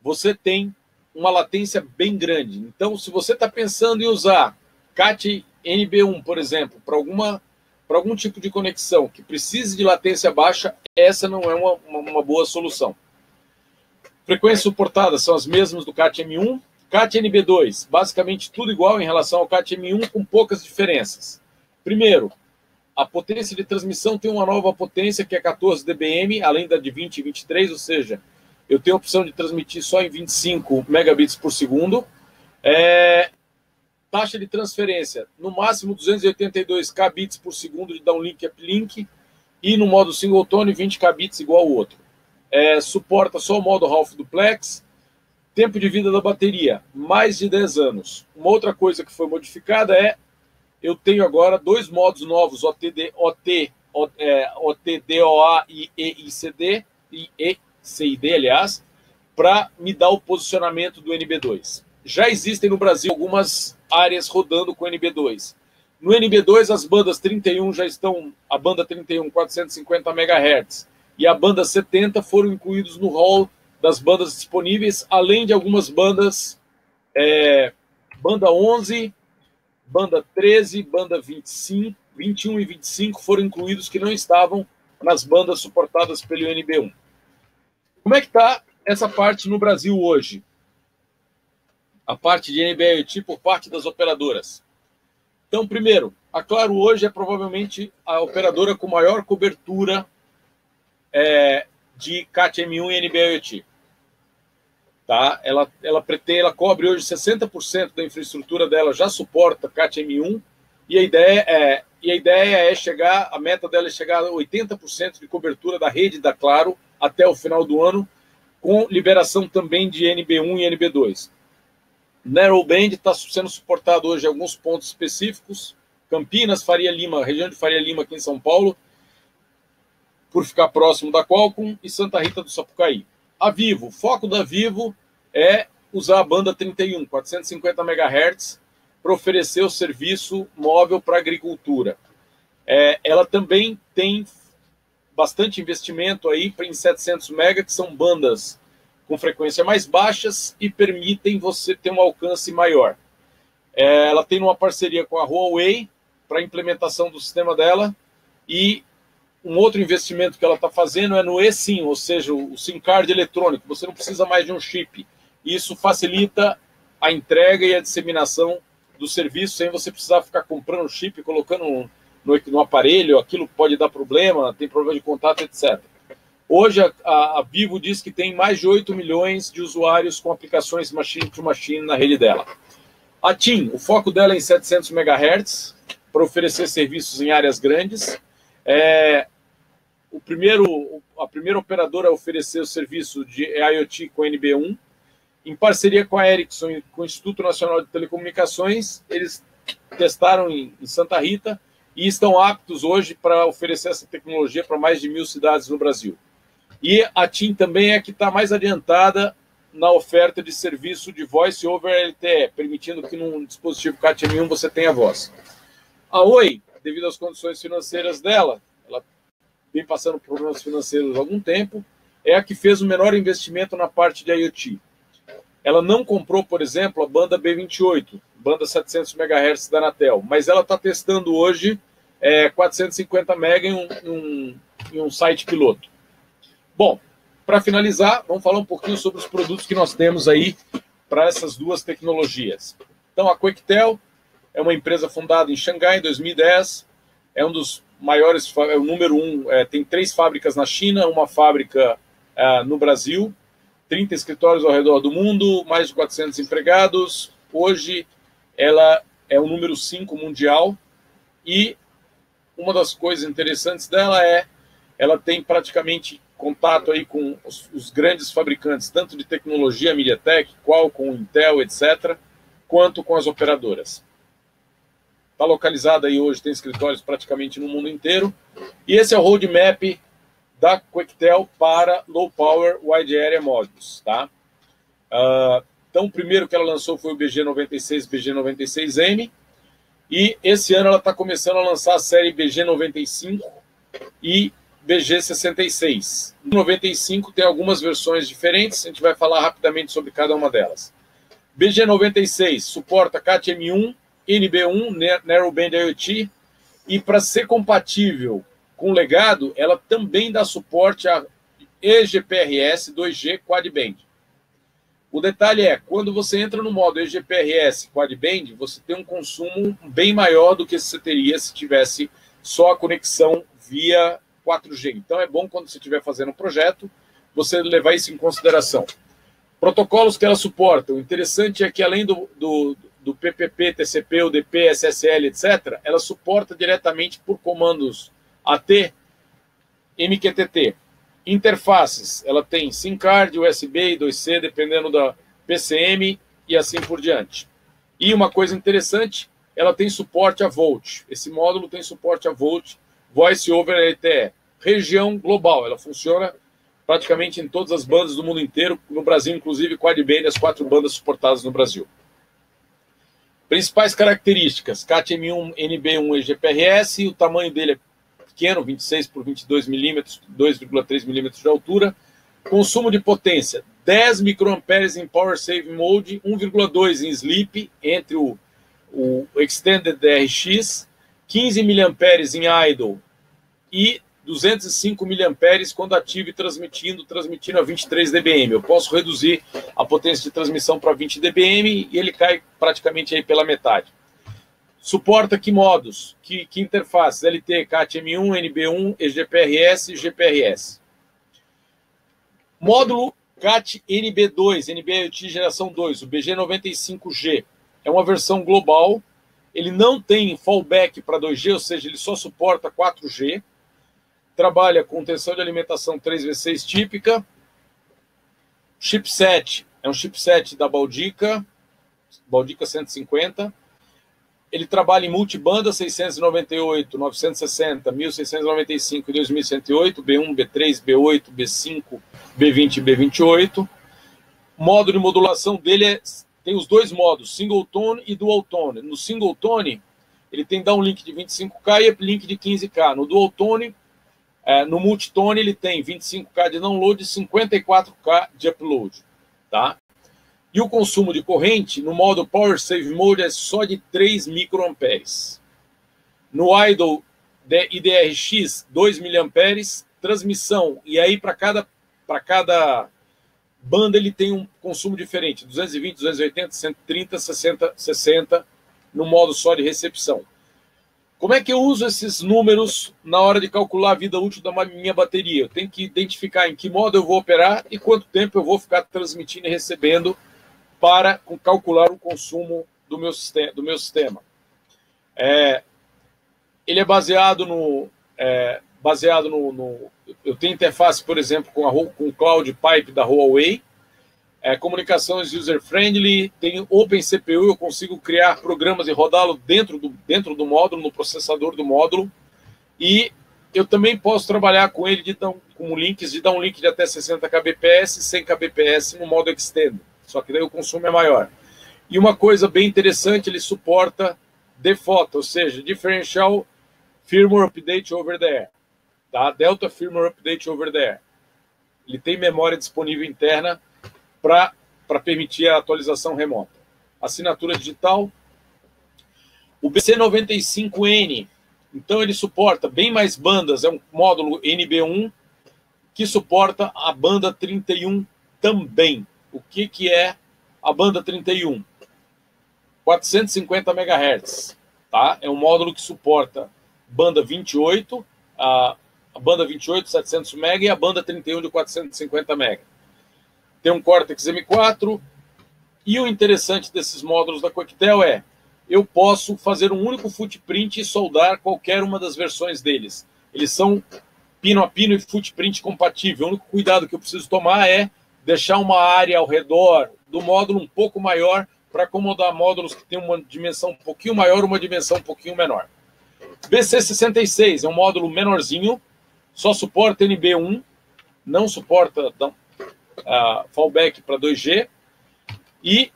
você tem uma latência bem grande. Então, se você está pensando em usar CAT NB1, por exemplo, para algum tipo de conexão que precise de latência baixa, essa não é uma boa solução. Frequências suportadas são as mesmas do CAT M1, CAT NB2, basicamente tudo igual em relação ao CAT M1, com poucas diferenças. Primeiro, a potência de transmissão tem uma nova potência, que é 14 dBm, além da de 20 e 23, ou seja, eu tenho a opção de transmitir só em 25 megabits por segundo. Taxa de transferência, no máximo 282 kbits por segundo de downlink e uplink, e no modo singletone 20 kbits igual ao outro. Suporta só o modo half duplex. Tempo de vida da bateria, mais de 10 anos. Uma outra coisa que foi modificada eu tenho agora 2 modos novos, OTDOA e EICD, aliás, para me dar o posicionamento do NB2. Já existem no Brasil algumas áreas rodando com NB2. No NB2, as bandas 31 já estão, a banda 31, 450 MHz, e a banda 70 foram incluídos no hall das bandas disponíveis, além de algumas bandas, banda 11, banda 13, banda 25, 21 e 25 foram incluídos, que não estavam nas bandas suportadas pelo NB1. Como é que está essa parte no Brasil hoje? A parte de NB-IoT por parte das operadoras. Então, primeiro, a Claro hoje é provavelmente a operadora com maior cobertura de CAT M1 e NB-IoT. Tá? Ela cobre hoje 60% da infraestrutura dela, já suporta CAT M1, e a ideia a meta dela é chegar a 80% de cobertura da rede da Claro até o final do ano, com liberação também de NB1 e NB2. Narrowband está sendo suportado hoje em alguns pontos específicos, Campinas, Faria Lima, região de Faria Lima aqui em São Paulo, por ficar próximo da Qualcomm, e Santa Rita do Sapucaí. A Vivo, o foco da Vivo é usar a banda 31, 450 MHz, para oferecer o serviço móvel para a agricultura. Ela também tem bastante investimento aí em 700 MHz, que são bandas com frequência mais baixas e permitem você ter um alcance maior. Ela tem uma parceria com a Huawei para a implementação do sistema dela, e um outro investimento que ela está fazendo é no eSIM, ou seja, o SIM card eletrônico. Você não precisa mais de um chip. Isso facilita a entrega e a disseminação do serviço sem você precisar ficar comprando chip, colocando no aparelho. Aquilo pode dar problema, tem problema de contato, etc. Hoje, a Vivo diz que tem mais de 8 milhões de usuários com aplicações machine to machine na rede dela. A TIM, o foco dela é em 700 MHz, para oferecer serviços em áreas grandes. A primeira operadora a oferecer o serviço de IoT com NB1, em parceria com a Ericsson e com o Instituto Nacional de Telecomunicações. Eles testaram em Santa Rita e estão aptos hoje para oferecer essa tecnologia para mais de 1.000 cidades no Brasil. E a TIM também é que está mais adiantada na oferta de serviço de Voice over LTE, permitindo que num dispositivo CAT M1 você tenha voz. A Oi, devido às condições financeiras dela, ela vem passando por problemas financeiros há algum tempo, é a que fez o menor investimento na parte de IoT. Ela não comprou, por exemplo, a banda B28, banda 700 MHz da Anatel, mas ela está testando hoje 450 MB em um site piloto. Bom, para finalizar, vamos falar um pouquinho sobre os produtos que nós temos aí para essas duas tecnologias. Então, a Quectel é uma empresa fundada em Xangai em 2010, é um dos maiores, é o número 1, tem 3 fábricas na China, uma fábrica no Brasil, 30 escritórios ao redor do mundo, mais de 400 empregados. Hoje ela é o número 5 mundial e uma das coisas interessantes dela ela tem praticamente contato aí com os grandes fabricantes, tanto de tecnologia, MediaTek, Qualcomm, Intel, etc., quanto com as operadoras. Está localizada aí hoje, tem escritórios praticamente no mundo inteiro. E esse é o roadmap da Quectel para Low Power Wide Area Modules. Tá? Então, o primeiro que ela lançou foi o BG96, BG96M. E esse ano ela está começando a lançar a série BG95 e BG66. No 95 tem algumas versões diferentes, a gente vai falar rapidamente sobre cada uma delas. BG96 suporta CAT-M1, NB1, Narrowband IoT, e para ser compatível com o legado, ela também dá suporte a eGPRS 2G Quad-Band. O detalhe é, quando você entra no modo eGPRS Quad-Band, você tem um consumo bem maior do que você teria se tivesse só a conexão via 4G. Então é bom quando você estiver fazendo um projeto, você levar isso em consideração. Protocolos que ela suporta. O interessante é que além do PPP, TCP, UDP, SSL, etc., ela suporta diretamente por comandos AT, MQTT. Interfaces, ela tem SIM card, USB e 2C, dependendo da PCM e assim por diante. E uma coisa interessante, ela tem suporte a VoLTE. Esse módulo tem suporte a VoLTE, Voice over LTE. Região global, ela funciona praticamente em todas as bandas do mundo inteiro, no Brasil, inclusive, Quad-Band, as 4 bandas suportadas no Brasil. Principais características, CAT-M1, NB1 e GPRS, o tamanho dele é pequeno, 26 por 22 milímetros, 2,3 milímetros de altura. Consumo de potência, 10 microamperes em Power Save Mode, 1,2 em Sleep, entre o Extended DRX, 15 miliamperes em Idle e 205 miliamperes quando ativo e transmitindo a 23 dBm. Eu posso reduzir a potência de transmissão para 20 dBm e ele cai praticamente aí pela metade. Suporta que modos, que interfaces? LT, CAT-M1, NB1, eGPRS e GPRS. Módulo CAT-NB2, NB-IoT geração 2, o BG95G. É uma versão global, ele não tem fallback para 2G, ou seja, ele só suporta 4G. Trabalha com tensão de alimentação 3V6 típica. Chipset, é um chipset da Baldica 150. Ele trabalha em multibanda 698, 960, 1695 e 2108, B1, B3, B8, B5, B20 e B28. O modo de modulação dele tem os dois modos, single tone e dual tone. No single tone, ele tem downlink de 25K e uplink de 15K. No dual tone, no multitone, ele tem 25K de download e 54K de upload. Tá? E o consumo de corrente, no modo Power Save Mode, é só de 3 microamperes. No Idle IDRX, 2 miliamperes. Transmissão, e aí para cada banda ele tem um consumo diferente. 220, 280, 130, 60, 60, no modo só de recepção. Como é que eu uso esses números na hora de calcular a vida útil da minha bateria? Eu tenho que identificar em que modo eu vou operar e quanto tempo eu vou ficar transmitindo e recebendo para calcular o consumo do meu sistema. Ele é baseado no... eu tenho interface, por exemplo, com o Cloud Pipe da Huawei, comunicações user-friendly, tem OpenCPU, eu consigo criar programas e rodá-lo dentro do módulo, no processador do módulo, e eu também posso trabalhar com ele com links de downlink de até 60 kbps e 100 kbps no modo Extend, só que daí o consumo é maior. E uma coisa bem interessante, ele suporta DFOT, ou seja, Differential Firmware Update Over the Air, tá? Delta Firmware Update Over the Air. Ele tem memória disponível interna para permitir a atualização remota. Assinatura digital. O BC95N, então ele suporta bem mais bandas, é um módulo NB1 que suporta a banda 31 também. O que é a banda 31? 450 MHz. Tá? É um módulo que suporta banda 28, a banda 28 de 700 MB e a banda 31 de 450 MB. Tem um Cortex M4, e o interessante desses módulos da Coetel é, eu posso fazer um único footprint e soldar qualquer uma das versões deles. Eles são pino a pino e footprint compatível. O único cuidado que eu preciso tomar é deixar uma área ao redor do módulo um pouco maior para acomodar módulos que têm uma dimensão um pouquinho maior, uma dimensão um pouquinho menor. BC66 é um módulo menorzinho, só suporta NB1, não suporta fallback para 2G, e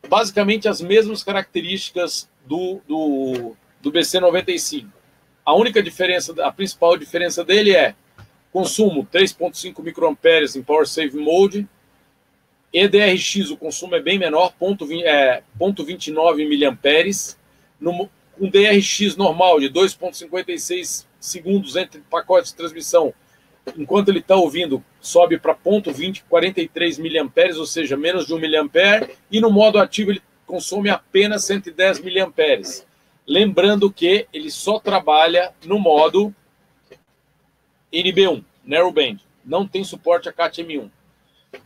basicamente as mesmas características do BC95. A única diferença, a principal diferença dele é consumo 3.5 microamperes em Power Save Mode, EDRX o consumo é bem menor, 0.29 miliamperes, com DRX normal de 2.56 segundos entre pacotes de transmissão, enquanto ele está ouvindo, sobe para 0.20, 43 miliamperes, ou seja, menos de 1 miliampere, e no modo ativo ele consome apenas 110 miliamperes. Lembrando que ele só trabalha no modo NB1, Narrowband, não tem suporte a CAT-M1.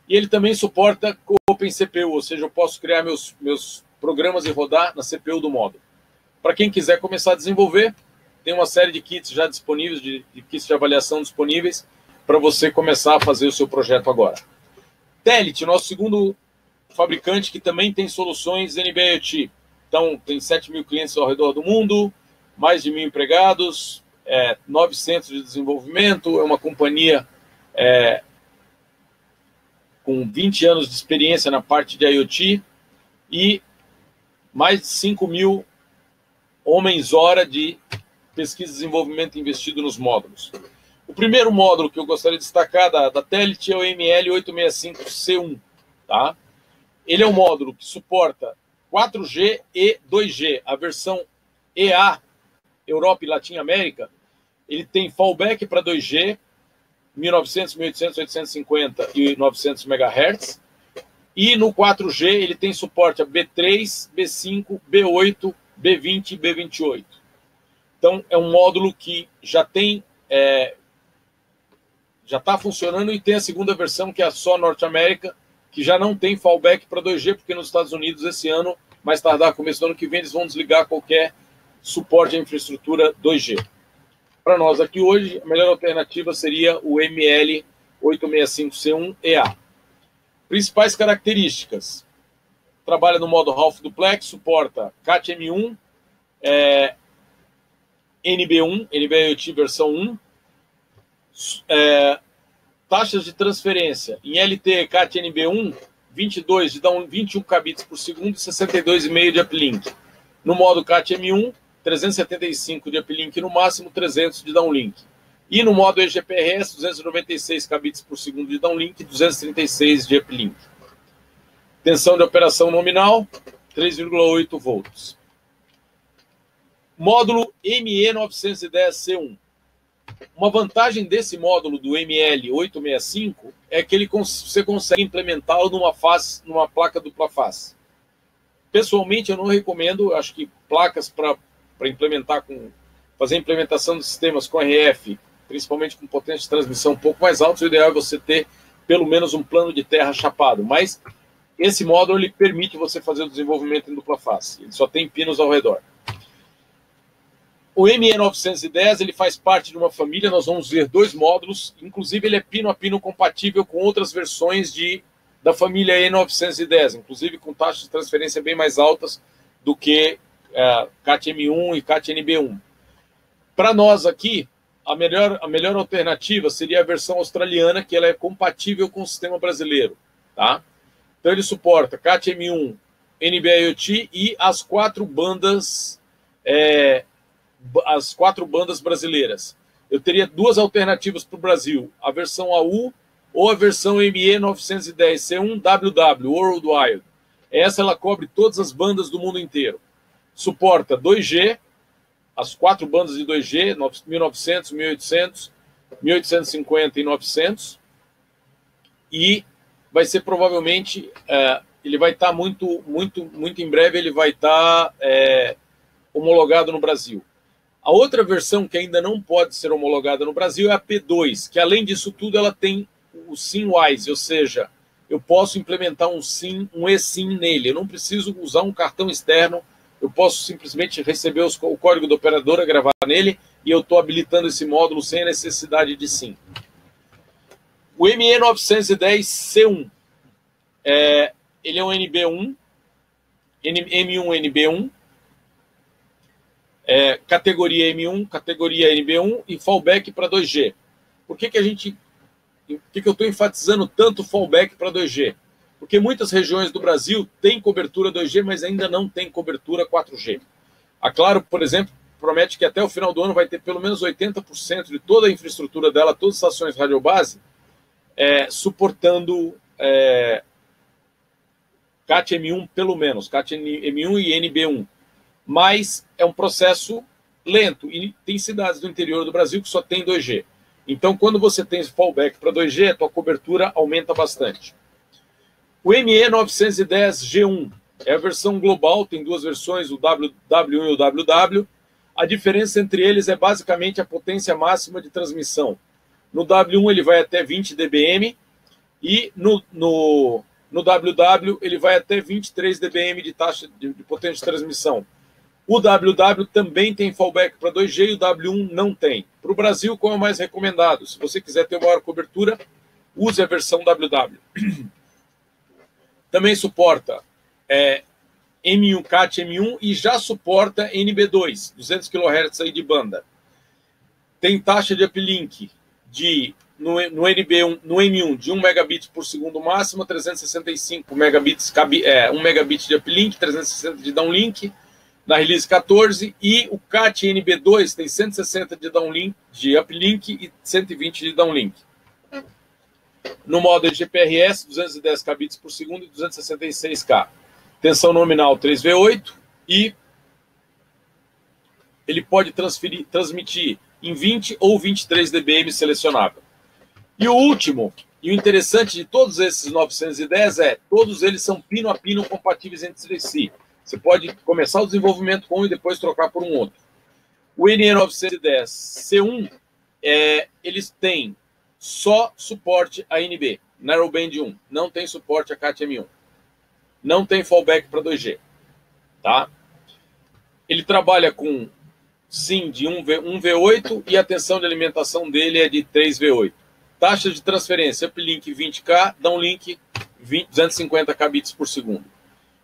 E ele também suporta OpenCPU, ou seja, eu posso criar meus programas e rodar na CPU do módulo. Para quem quiser começar a desenvolver, tem uma série de kits já disponíveis, de kits de avaliação disponíveis, para você começar a fazer o seu projeto agora. Telit, nosso segundo fabricante, que também tem soluções NB-IoT. Então, tem 7 mil clientes ao redor do mundo, mais de 1.000 empregados, 9 centros de desenvolvimento, é uma companhia com 20 anos de experiência na parte de IoT e mais de 5 mil homens-hora de pesquisa e desenvolvimento investido nos módulos. O primeiro módulo que eu gostaria de destacar da Telit é o ML865C1. Tá? Ele é um módulo que suporta 4G e 2G. A versão EA, Europa e Latinoamérica, ele tem fallback para 2G, 1900, 1800, 850 e 900 MHz. E no 4G ele tem suporte a B3, B5, B8, B20 e B28. Então, é um módulo que já tem, já está funcionando e tem a segunda versão, que é a só Norte América, que já não tem fallback para 2G, porque nos Estados Unidos esse ano, mais tardar, começo do ano que vem, eles vão desligar qualquer suporte à infraestrutura 2G. Para nós aqui hoje, a melhor alternativa seria o ML865C1EA. Principais características. Trabalha no modo Half Duplex, suporta CAT-M1, NB1, NB-IoT versão 1, taxas de transferência em LTE CAT NB1, 22 de 21 kbps por segundo e 62,5 de uplink. No modo CAT M1, 375 de uplink no máximo, 300 de downlink. E no modo eGPRS, 296 kbps por segundo de downlink e 236 de uplink. Tensão de operação nominal, 3,8 volts. Módulo ME910C1. Uma vantagem desse módulo do ML865 é que você consegue implementá-lo numa placa dupla face. Pessoalmente, eu não recomendo, acho que placas para implementar, fazer implementação de sistemas com RF, principalmente com potência de transmissão um pouco mais alta, o ideal é você ter pelo menos um plano de terra chapado, mas esse módulo ele permite você fazer o desenvolvimento em dupla face, ele só tem pinos ao redor. O ME910 ele faz parte de uma família, nós vamos ver 2 módulos, inclusive ele é pino a pino compatível com outras versões da família E910, inclusive com taxas de transferência bem mais altas do que CAT-M1 e CAT-NB1. Para nós aqui, a melhor alternativa seria a versão australiana, que ela é compatível com o sistema brasileiro. Tá? Então ele suporta CAT-M1, NB-IoT e as 4 bandas brasileiras. Eu teria 2 alternativas para o Brasil, a versão AU ou a versão ME910C1WW, Worldwide. Essa ela cobre todas as bandas do mundo inteiro. Suporta 2G, as 4 bandas de 2G, 1900, 1800, 1850 e 900. E vai ser provavelmente, ele vai estar muito em breve, ele vai estar homologado no Brasil. A outra versão que ainda não pode ser homologada no Brasil é a P2, que além disso tudo ela tem o SIM-Wise, ou seja, eu posso implementar um SIM, um eSIM nele. Eu não preciso usar um cartão externo, eu posso simplesmente receber o código da operadora, gravar nele, e eu estou habilitando esse módulo sem a necessidade de SIM. O ME910C1, ele é um NB1, M1 NB1, categoria M1, categoria NB1 e fallback para 2G. Por que eu estou enfatizando tanto fallback para 2G? Porque muitas regiões do Brasil têm cobertura 2G, mas ainda não tem cobertura 4G. A Claro, por exemplo, promete que até o final do ano vai ter pelo menos 80% de toda a infraestrutura dela, todas as estações de radiobase, suportando CAT M1 pelo menos, CAT M1 e NB1. Mas é um processo lento e tem cidades do interior do Brasil que só tem 2G. Então, quando você tem esse fallback para 2G, a tua cobertura aumenta bastante. O ME910G1 é a versão global, tem duas versões, o WW1 e o WW. A diferença entre eles é basicamente a potência máxima de transmissão. No W1 ele vai até 20 dBm e no WW ele vai até 23 dBm de taxa de potência de transmissão. O WW também tem fallback para 2G e o W1 não tem. Para o Brasil, qual é o mais recomendado? Se você quiser ter maior cobertura, use a versão WW. Também suporta M1, CAT M1 e já suporta NB2, 200 kHz aí de banda. Tem taxa de uplink no NB1, no M1 de 1 megabit por segundo máximo, 365 megabits, 1 megabit de uplink, 360 de downlink na release 14, e o CAT NB2 tem 160 de downlink, de uplink e 120 de downlink. No modo GPRS, 210 kbps por segundo e 266K. Tensão nominal 3V8 e ele pode transmitir em 20 ou 23 dBm selecionável. E o último, e o interessante de todos esses 910 todos eles são pino a pino compatíveis entre si. Você pode começar o desenvolvimento com um e depois trocar por um outro. O NE910C1, eles têm só suporte a NB, Narrowband 1, não tem suporte a CAT M1. Não tem fallback para 2G. Tá? Ele trabalha com SIM de 1V8 e a tensão de alimentação dele é de 3V8. Taxa de transferência, uplink 20K, downlink 250 kbps por segundo.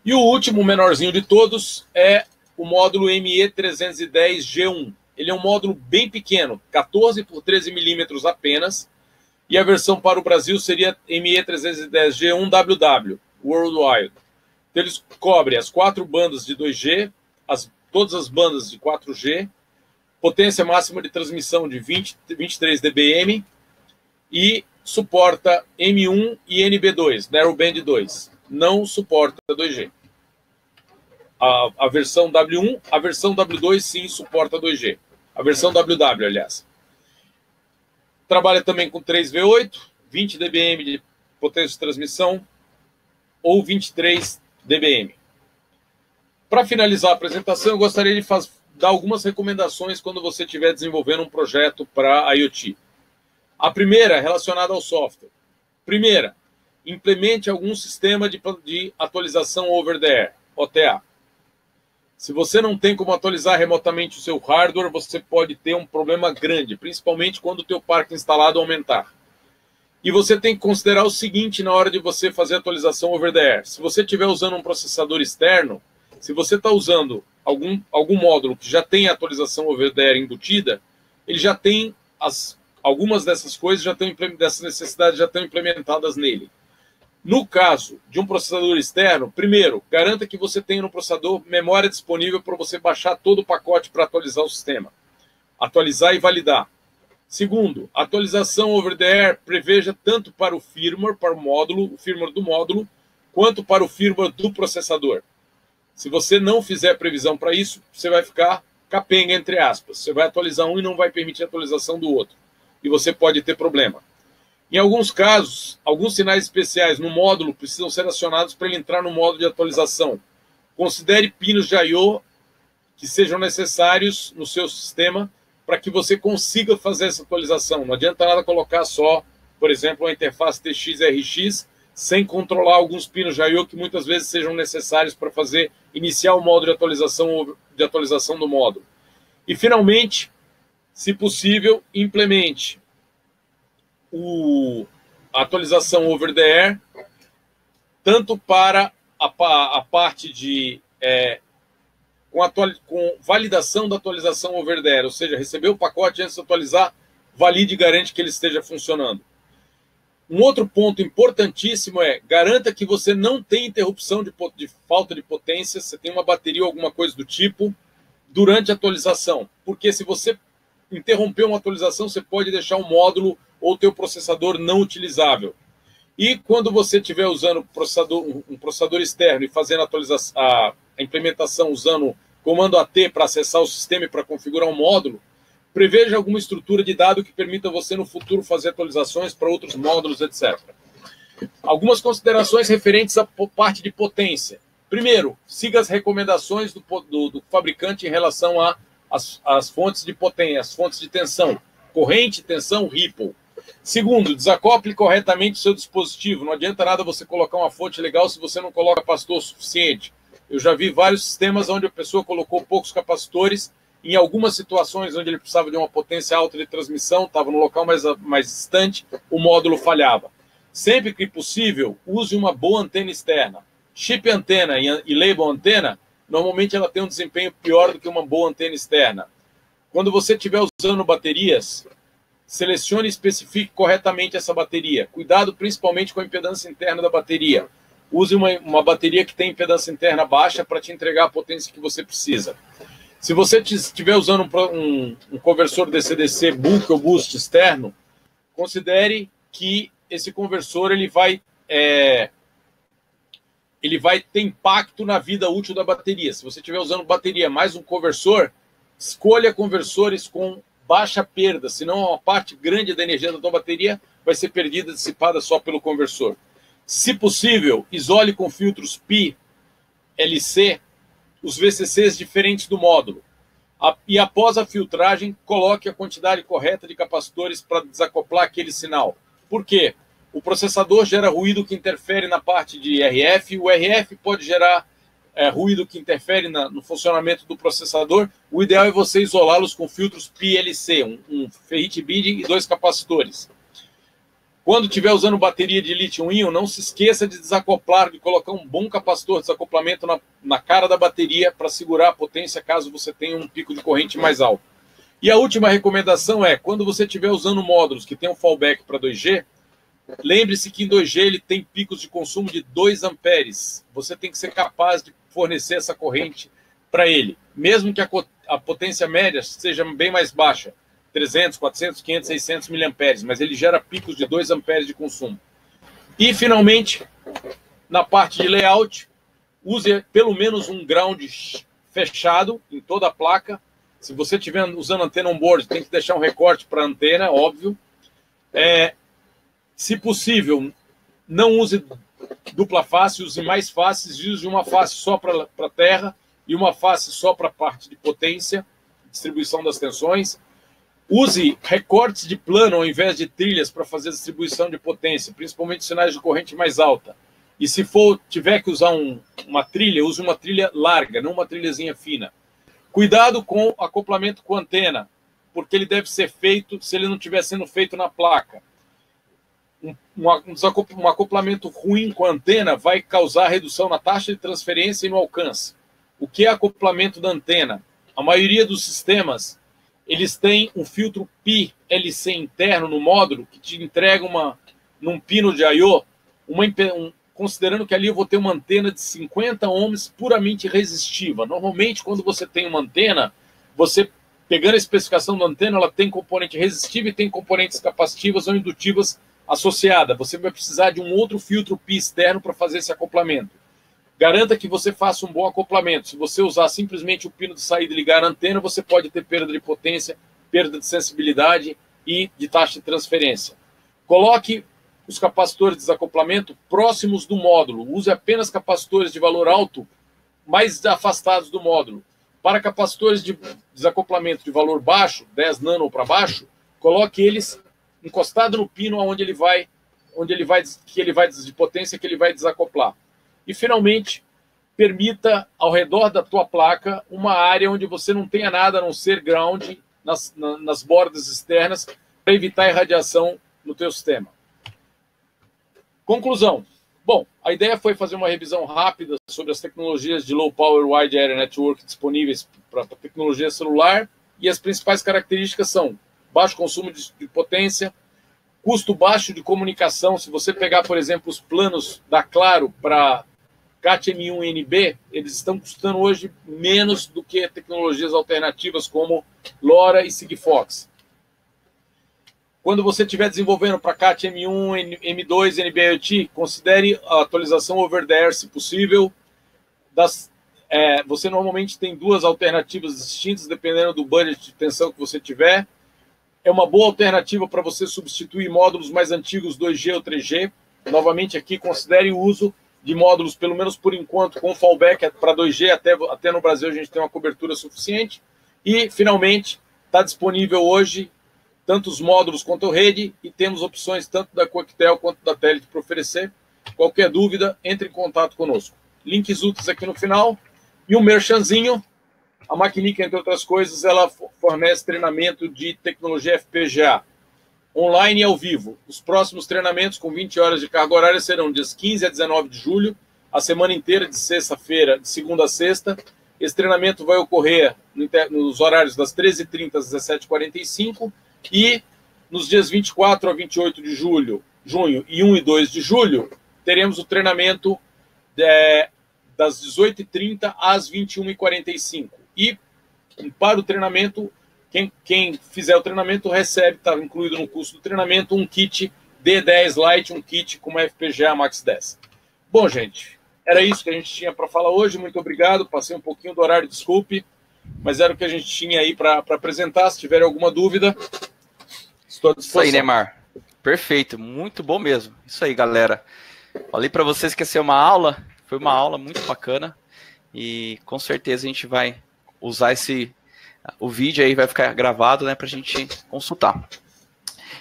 E o último, menorzinho de todos, é o módulo ME310G1. Ele é um módulo bem pequeno, 14 por 13 milímetros apenas, e a versão para o Brasil seria ME310G1WW, Worldwide. Então, eles cobrem as 4 bandas de 2G, todas as bandas de 4G, potência máxima de transmissão de 23 dBm e suporta M1 e NB2, Narrowband 2. Não suporta 2G. A versão W1, a versão W2 sim suporta 2G. A versão WW, aliás. Trabalha também com 3V8, 20 dBm de potência de transmissão ou 23 dBm. Para finalizar a apresentação, eu gostaria de dar algumas recomendações quando você estiver desenvolvendo um projeto para IoT. A primeira é relacionada ao software. Primeira, implemente algum sistema de atualização over the air, OTA. Se você não tem como atualizar remotamente o seu hardware, você pode ter um problema grande, principalmente quando o teu parque instalado aumentar. E você tem que considerar o seguinte na hora de você fazer a atualização over the air. Se você estiver usando um processador externo, se você está usando algum módulo que já tem a atualização over the air embutida, ele já tem algumas dessas coisas, dessas necessidades já estão implementadas nele. No caso de um processador externo, primeiro, garanta que você tenha no processador memória disponível para você baixar todo o pacote para atualizar o sistema. Atualizar e validar. Segundo, a atualização over the air preveja tanto para o firmware, para o firmware do módulo, quanto para o firmware do processador. Se você não fizer previsão para isso, você vai ficar capenga, entre aspas. Você vai atualizar um e não vai permitir a atualização do outro. E você pode ter problema. Em alguns casos, alguns sinais especiais no módulo precisam ser acionados para ele entrar no modo de atualização. Considere pinos de I/O que sejam necessários no seu sistema para que você consiga fazer essa atualização. Não adianta nada colocar só, por exemplo, uma interface TX-RX sem controlar alguns pinos de I/O que muitas vezes sejam necessários para iniciar o modo de atualização do módulo. E, finalmente, se possível, implemente a atualização over the air, tanto para a parte de com validação da atualização over the air, ou seja, receber o pacote antes de atualizar, valide e garante que ele esteja funcionando. Um outro ponto importantíssimo é, garanta que você não tem interrupção de falta de potência, você tem uma bateria ou alguma coisa do tipo, durante a atualização. Porque se você interromper uma atualização, você pode deixar o módulo ou o teu processador não utilizável. E quando você estiver usando um processador externo e fazendo a implementação usando comando AT para acessar o sistema e para configurar um módulo, preveja alguma estrutura de dado que permita você no futuro fazer atualizações para outros módulos, etc. Algumas considerações referentes à parte de potência. Primeiro, siga as recomendações do fabricante em relação às fontes de potência, as fontes de tensão, corrente, tensão, ripple. Segundo, desacople corretamente o seu dispositivo. Não adianta nada você colocar uma fonte legal se você não coloca capacitor suficiente. Eu já vi vários sistemas onde a pessoa colocou poucos capacitores. Em algumas situações onde ele precisava de uma potência alta de transmissão, estava no local mais distante, o módulo falhava. Sempre que possível, use uma boa antena externa. Chip antena e label antena, normalmente ela tem um desempenho pior do que uma boa antena externa. Quando você estiver usando baterias, selecione e especifique corretamente essa bateria. Cuidado principalmente com a impedância interna da bateria. Use uma bateria que tem impedância interna baixa para te entregar a potência que você precisa. Se você estiver usando um conversor DC-DC bulk ou boost externo, considere que esse conversor ele vai ter impacto na vida útil da bateria. Se você estiver usando bateria mais um conversor, escolha conversores com baixa perda, senão uma parte grande da energia da tua bateria vai ser perdida, dissipada só pelo conversor. Se possível, isole com filtros Pi, LC, os VCCs diferentes do módulo. E após a filtragem, coloque a quantidade correta de capacitores para desacoplar aquele sinal. Por quê? O processador gera ruído que interfere na parte de RF, o RF pode gerar ruído que interfere no funcionamento do processador. O ideal é você isolá-los com filtros PLC, um ferrite BID e 2 capacitores. Quando estiver usando bateria de lítio-íon, não se esqueça de desacoplar, de colocar um bom capacitor de desacoplamento na cara da bateria para segurar a potência caso você tenha um pico de corrente mais alto. E a última recomendação é, quando você estiver usando módulos que tem um fallback para 2G, lembre-se que em 2G ele tem picos de consumo de 2 amperes. Você tem que ser capaz de fornecer essa corrente para ele, mesmo que a potência média seja bem mais baixa. 300, 400, 500, 600 miliamperes, mas ele gera picos de 2 amperes de consumo. E, finalmente, na parte de layout, use pelo menos um ground fechado em toda a placa. Se você estiver usando antena on-board, tem que deixar um recorte para a antena, óbvio. Se possível, não use dupla face, use mais faces, use uma face só para a terra e uma face só para a parte de potência, distribuição das tensões. Use recortes de plano ao invés de trilhas para fazer a distribuição de potência, principalmente sinais de corrente mais alta. E se tiver que usar uma trilha, use uma trilha larga, não uma trilhazinha fina. Cuidado com acoplamento com antena, porque ele deve ser feito, se ele não estiver sendo feito na placa. Um acoplamento ruim com a antena vai causar redução na taxa de transferência e no alcance. O que é acoplamento da antena? A maioria dos sistemas eles têm um filtro Pi LC interno no módulo que te entrega num pino de I/O, considerando que ali eu vou ter uma antena de 50 ohms puramente resistiva. Normalmente, quando você tem uma antena, você, pegando a especificação da antena, ela tem componente resistiva e tem componentes capacitivas ou indutivas associadas. Você vai precisar de um outro filtro Pi externo para fazer esse acoplamento. Garanta que você faça um bom acoplamento. Se você usar simplesmente o pino de saída e ligar a antena, você pode ter perda de potência, perda de sensibilidade e de taxa de transferência. Coloque os capacitores de desacoplamento próximos do módulo. Use apenas capacitores de valor alto, mais afastados do módulo. Para capacitores de desacoplamento de valor baixo, 10 nano para baixo, coloque eles encostado no pino onde ele vai de potência que ele vai desacoplar. E finalmente, permita ao redor da tua placa uma área onde você não tenha nada a não ser ground nas bordas externas para evitar irradiação no teu sistema. Conclusão. Bom, a ideia foi fazer uma revisão rápida sobre as tecnologias de Low Power Wide Area Network disponíveis para tecnologia celular, e as principais características são baixo consumo de potência, custo baixo de comunicação. Se você pegar, por exemplo, os planos da Claro para CAT-M1 e NB, eles estão custando hoje menos do que tecnologias alternativas como LoRa e Sigfox. Quando você estiver desenvolvendo para CAT-M1, M2, NB-IoT, considere a atualização over the air, se possível. Você normalmente tem duas alternativas distintas, dependendo do budget de tensão que você tiver. É uma boa alternativa para você substituir módulos mais antigos 2G ou 3G. Novamente aqui, considere o uso de módulos, pelo menos por enquanto, com fallback para 2G, até no Brasil a gente tem uma cobertura suficiente. E, finalmente, está disponível hoje tanto os módulos quanto a rede, e temos opções tanto da Coquetel quanto da Telit para oferecer. Qualquer dúvida, entre em contato conosco. Links úteis aqui no final. E um merchanzinho. A Maquinica, entre outras coisas, ela fornece treinamento de tecnologia FPGA, online e ao vivo. Os próximos treinamentos, com 20 horas de carga horária, serão dias 15 a 19 de julho, a semana inteira, de sexta-feira, de segunda a sexta. Esse treinamento vai ocorrer nos horários das 13h30 às 17h45, e nos dias 24 a 28 de junho e 1 e 2 de julho, teremos o treinamento das 18h30 às 21h45. E para o treinamento, quem fizer o treinamento recebe, está incluído no custo do treinamento, um kit D10 Lite, um kit com uma FPGA Max 10. Bom, gente, era isso que a gente tinha para falar hoje. Muito obrigado. Passei um pouquinho do horário, desculpe, mas era o que a gente tinha aí para apresentar. Se tiver alguma dúvida, estou à disposição. Isso aí, Neymar. Perfeito, muito bom mesmo. Isso aí, galera. Falei para vocês que ia ser uma aula, foi uma aula muito bacana, e com certeza a gente vai usar o vídeo aí, vai ficar gravado, né, para a gente consultar.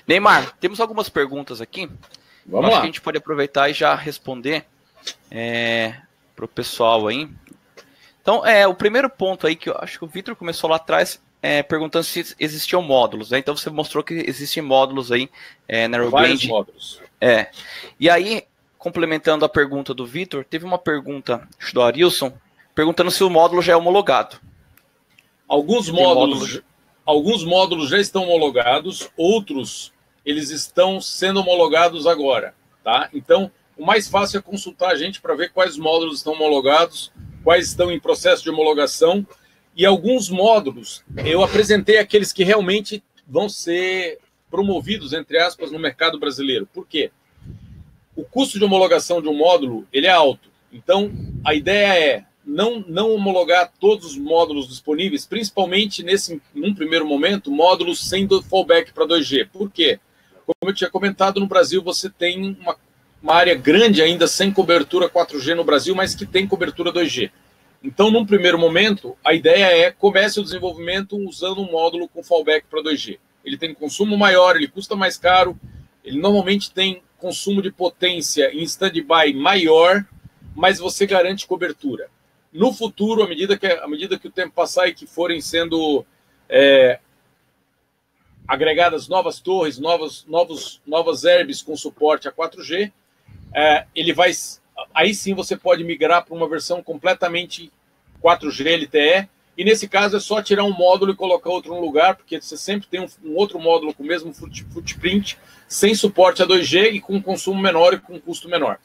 Neymar, temos algumas perguntas aqui. Vamos lá. Acho que a gente pode aproveitar e já responder para o pessoal aí. Então, o primeiro ponto aí, que eu acho que o Vitor começou lá atrás, perguntando se existiam módulos, né? Então você mostrou que existem módulos aí na Neuroblend. Vários módulos. E aí, complementando a pergunta do Vitor, teve uma pergunta do Arilson, perguntando se o módulo já é homologado. Alguns módulos já estão homologados, outros eles estão sendo homologados agora, tá? Então, o mais fácil é consultar a gente para ver quais módulos estão homologados, quais estão em processo de homologação. E alguns módulos, eu apresentei aqueles que realmente vão ser promovidos, entre aspas, no mercado brasileiro. Por quê? O custo de homologação de um módulo, ele é alto. Então, a ideia é não homologar todos os módulos disponíveis, principalmente num primeiro momento, módulos sem fallback para 2G. Por quê? Como eu tinha comentado, no Brasil você tem uma área grande ainda sem cobertura 4G no Brasil, mas que tem cobertura 2G. Então, num primeiro momento, a ideia comece o desenvolvimento usando um módulo com fallback para 2G. Ele tem consumo maior, ele custa mais caro, ele normalmente tem consumo de potência em stand-by maior, mas você garante cobertura. No futuro, à medida que o tempo passar e que forem sendo agregadas novas torres, novas herbes com suporte a 4G, aí sim você pode migrar para uma versão completamente 4G LTE, e nesse caso é só tirar um módulo e colocar outro no lugar, porque você sempre tem um outro módulo com o mesmo footprint, sem suporte a 2G e com consumo menor e com custo menor.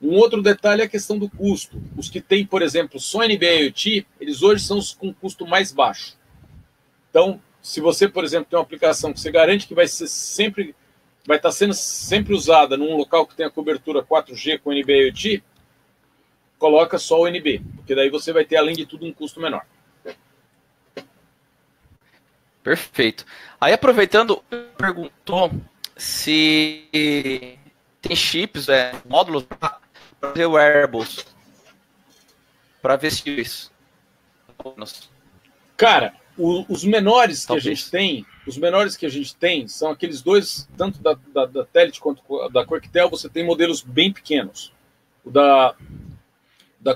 Um outro detalhe é a questão do custo. Os que têm, por exemplo, só NB-IoT, eles hoje são os com custo mais baixo. Então, se você, por exemplo, tem uma aplicação que você garante que vai estar sendo sempre usada num local que tenha cobertura 4G com NB-IoT, coloca só o NB, porque daí você vai ter, além de tudo, um custo menor. Perfeito. Aí, aproveitando, perguntou se tem chips, módulos para fazer wearables, para vestir isso. Cara, os menores que Talvez. a gente tem, os menores que a gente tem são aqueles dois, tanto da Telit quanto da Quectel, você tem modelos bem pequenos. O da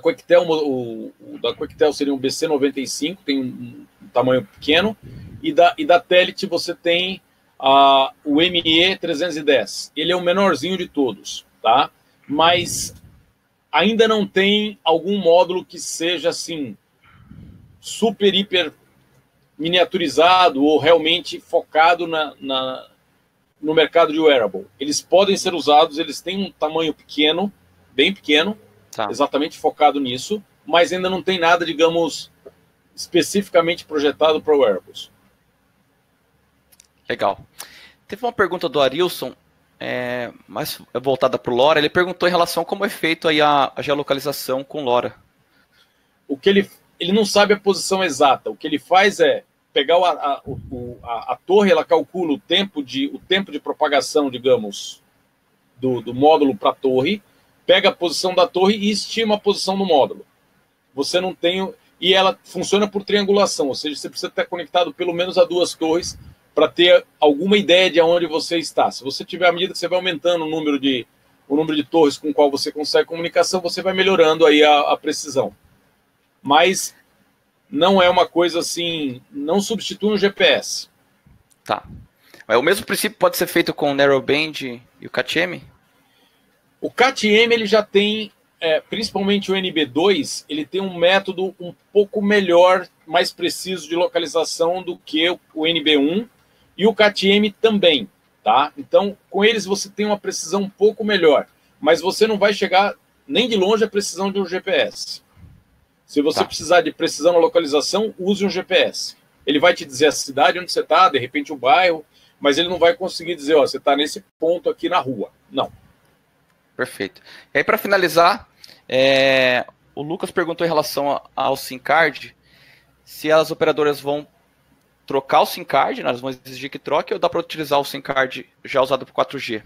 Quectel, o da Quectel seria um BC95, tem um tamanho pequeno, e da Telit você tem o ME310. Ele é o menorzinho de todos, tá? Mas ainda não tem algum módulo que seja assim super, hiper miniaturizado ou realmente focado no mercado de wearable. Eles podem ser usados, eles têm um tamanho pequeno, bem pequeno, exatamente focado nisso, mas ainda não tem nada, digamos, especificamente projetado para wearables. Legal. Teve uma pergunta do Arilson, mais voltada para o LoRa. Ele perguntou em relação a como é feito aí a geolocalização com LoRa. O que ele não sabe a posição exata. O que ele faz é pegar a torre, ela calcula o tempo de propagação, digamos, do módulo para a torre, pega a posição da torre e estima a posição do módulo. Você não tem... E ela funciona por triangulação, ou seja, você precisa estar conectado pelo menos a 2 torres para ter alguma ideia de onde você está. Se você tiver, à medida que você vai aumentando o número de torres com o qual você consegue comunicação, você vai melhorando aí a precisão. Mas não é uma coisa assim, não substitui um GPS. Tá. Mas o mesmo princípio pode ser feito com o Narrowband e o CAT-M? O CAT-M ele já tem, principalmente o NB2, ele tem um método um pouco melhor, mais preciso de localização do que o NB1 e o CAT-M também, tá? Então, com eles você tem uma precisão um pouco melhor, mas você não vai chegar nem de longe à precisão de um GPS. Se você precisar de precisão na localização, use um GPS. Ele vai te dizer a cidade onde você está, de repente o bairro, mas ele não vai conseguir dizer, ó, você está nesse ponto aqui na rua. Não. Perfeito. E aí, para finalizar, o Lucas perguntou em relação ao SIM card, se as operadoras vão trocar o SIM card, elas vão exigir que troque, ou dá para utilizar o SIM card já usado por 4G?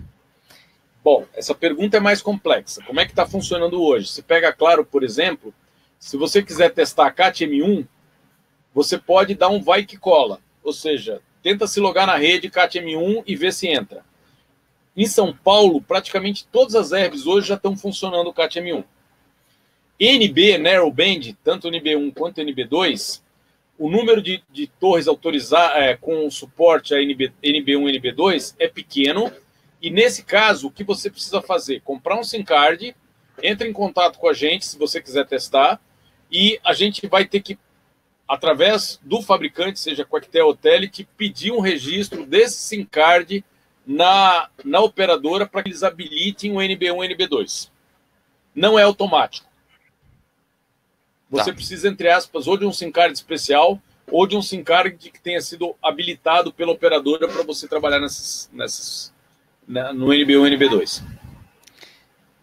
Bom, essa pergunta é mais complexa. Como é que está funcionando hoje? Se pega Claro, por exemplo, se você quiser testar a CAT-M1, você pode dar um vai que cola, ou seja, tenta se logar na rede CAT-M1 e ver se entra. Em São Paulo, praticamente todas as herbes hoje já estão funcionando o CAT-M1. NB, Narrowband, tanto o NB1 quanto o NB2, o número de torres autorizadas com suporte a NB1 e NB2 é pequeno, e nesse caso, o que você precisa fazer? Comprar um SIM card, entre em contato com a gente se você quiser testar, e a gente vai ter que, através do fabricante, seja Quectel ou Telit, pedir um registro desse SIM card na operadora para que eles habilitem o NB1 e NB2. Não é automático. Você precisa, entre aspas, ou de um SIM card especial ou de um SIM card que tenha sido habilitado pela operadora para você trabalhar no NB1 e NB2.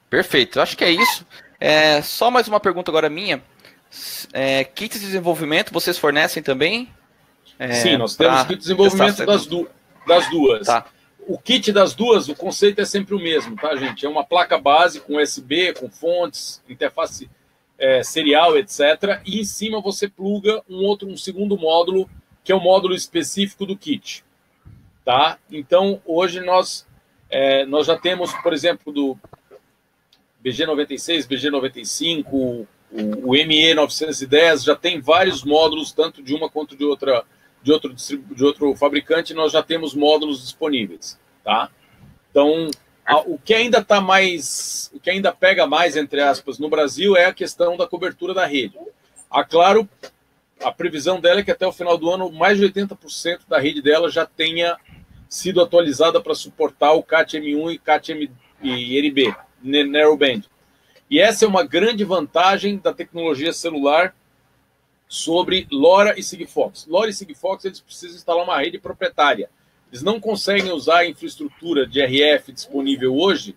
Perfeito, eu acho que é isso. Só mais uma pergunta agora minha. Kits de desenvolvimento vocês fornecem também? Sim, nós temos kit de desenvolvimento das duas. Tá. O kit das duas, o conceito é sempre o mesmo, tá, gente? É uma placa base com USB, com fontes, interface serial, etc. E em cima você pluga um segundo módulo, que é o módulo específico do kit. Tá? Então, hoje nós já temos, por exemplo, do BG96, BG95, o ME910, já tem vários módulos, tanto de uma quanto de outro fabricante, nós já temos módulos disponíveis, tá? Então, o que ainda pega mais, entre aspas, no Brasil é a questão da cobertura da rede. A Claro, a previsão dela é que até o final do ano, mais de 80% da rede dela já tenha sido atualizada para suportar o CAT-M1 e CAT-M e NB, Narrowband. E essa é uma grande vantagem da tecnologia celular sobre LoRa e Sigfox. LoRa e Sigfox, eles precisam instalar uma rede proprietária. Eles não conseguem usar a infraestrutura de RF disponível hoje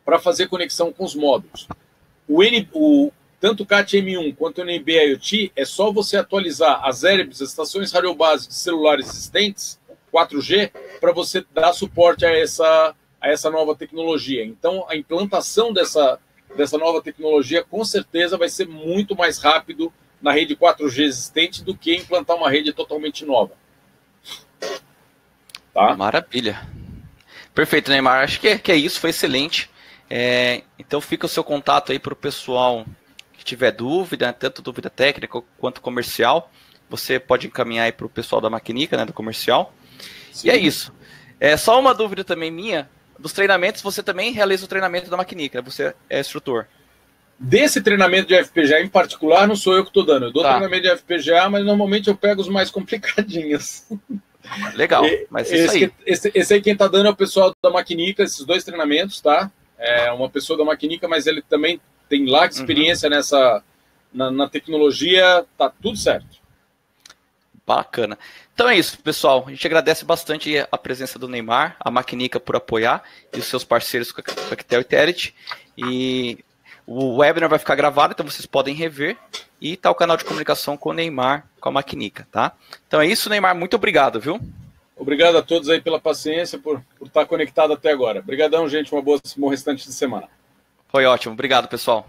para fazer conexão com os módulos. Tanto o CAT-M1 quanto o NB-IoT é só você atualizar as herbes, as estações radiobase de celulares existentes, 4G, para você dar suporte a essa nova tecnologia. Então, a implantação dessa nova tecnologia, com certeza, vai ser muito mais rápido na rede 4G existente do que implantar uma rede totalmente nova. Tá? Maravilha. Perfeito, Neymar. Acho que é isso, foi excelente. Então fica o seu contato aí para o pessoal que tiver dúvida, tanto dúvida técnica quanto comercial. Você pode encaminhar aí para o pessoal da Maquinica, né, do comercial. Sim. E é isso. Só uma dúvida também minha. Dos treinamentos, você também realiza o treinamento da Maquinica, você é instrutor. Desse treinamento de FPGA em particular, não sou eu que estou dando. Eu dou treinamento de FPGA, mas normalmente eu pego os mais complicadinhos. Legal, mas isso aí. Esse aí quem está dando é o pessoal da Maquinica, esses 2 treinamentos, tá? É uma pessoa da Maquinica, mas ele também tem lá experiência na tecnologia, tá tudo certo. Bacana. Então é isso, pessoal. A gente agradece bastante a presença do Neymar, a Maquinica por apoiar e os seus parceiros Coquetel e Terit. E o webinar vai ficar gravado, então vocês podem rever. E tá o canal de comunicação com o Neymar, com a Maquinica, tá? Então é isso, Neymar. Muito obrigado, viu? Obrigado a todos aí pela paciência, por estar conectado até agora. Obrigadão, gente. Um bom restante de semana. Foi ótimo. Obrigado, pessoal.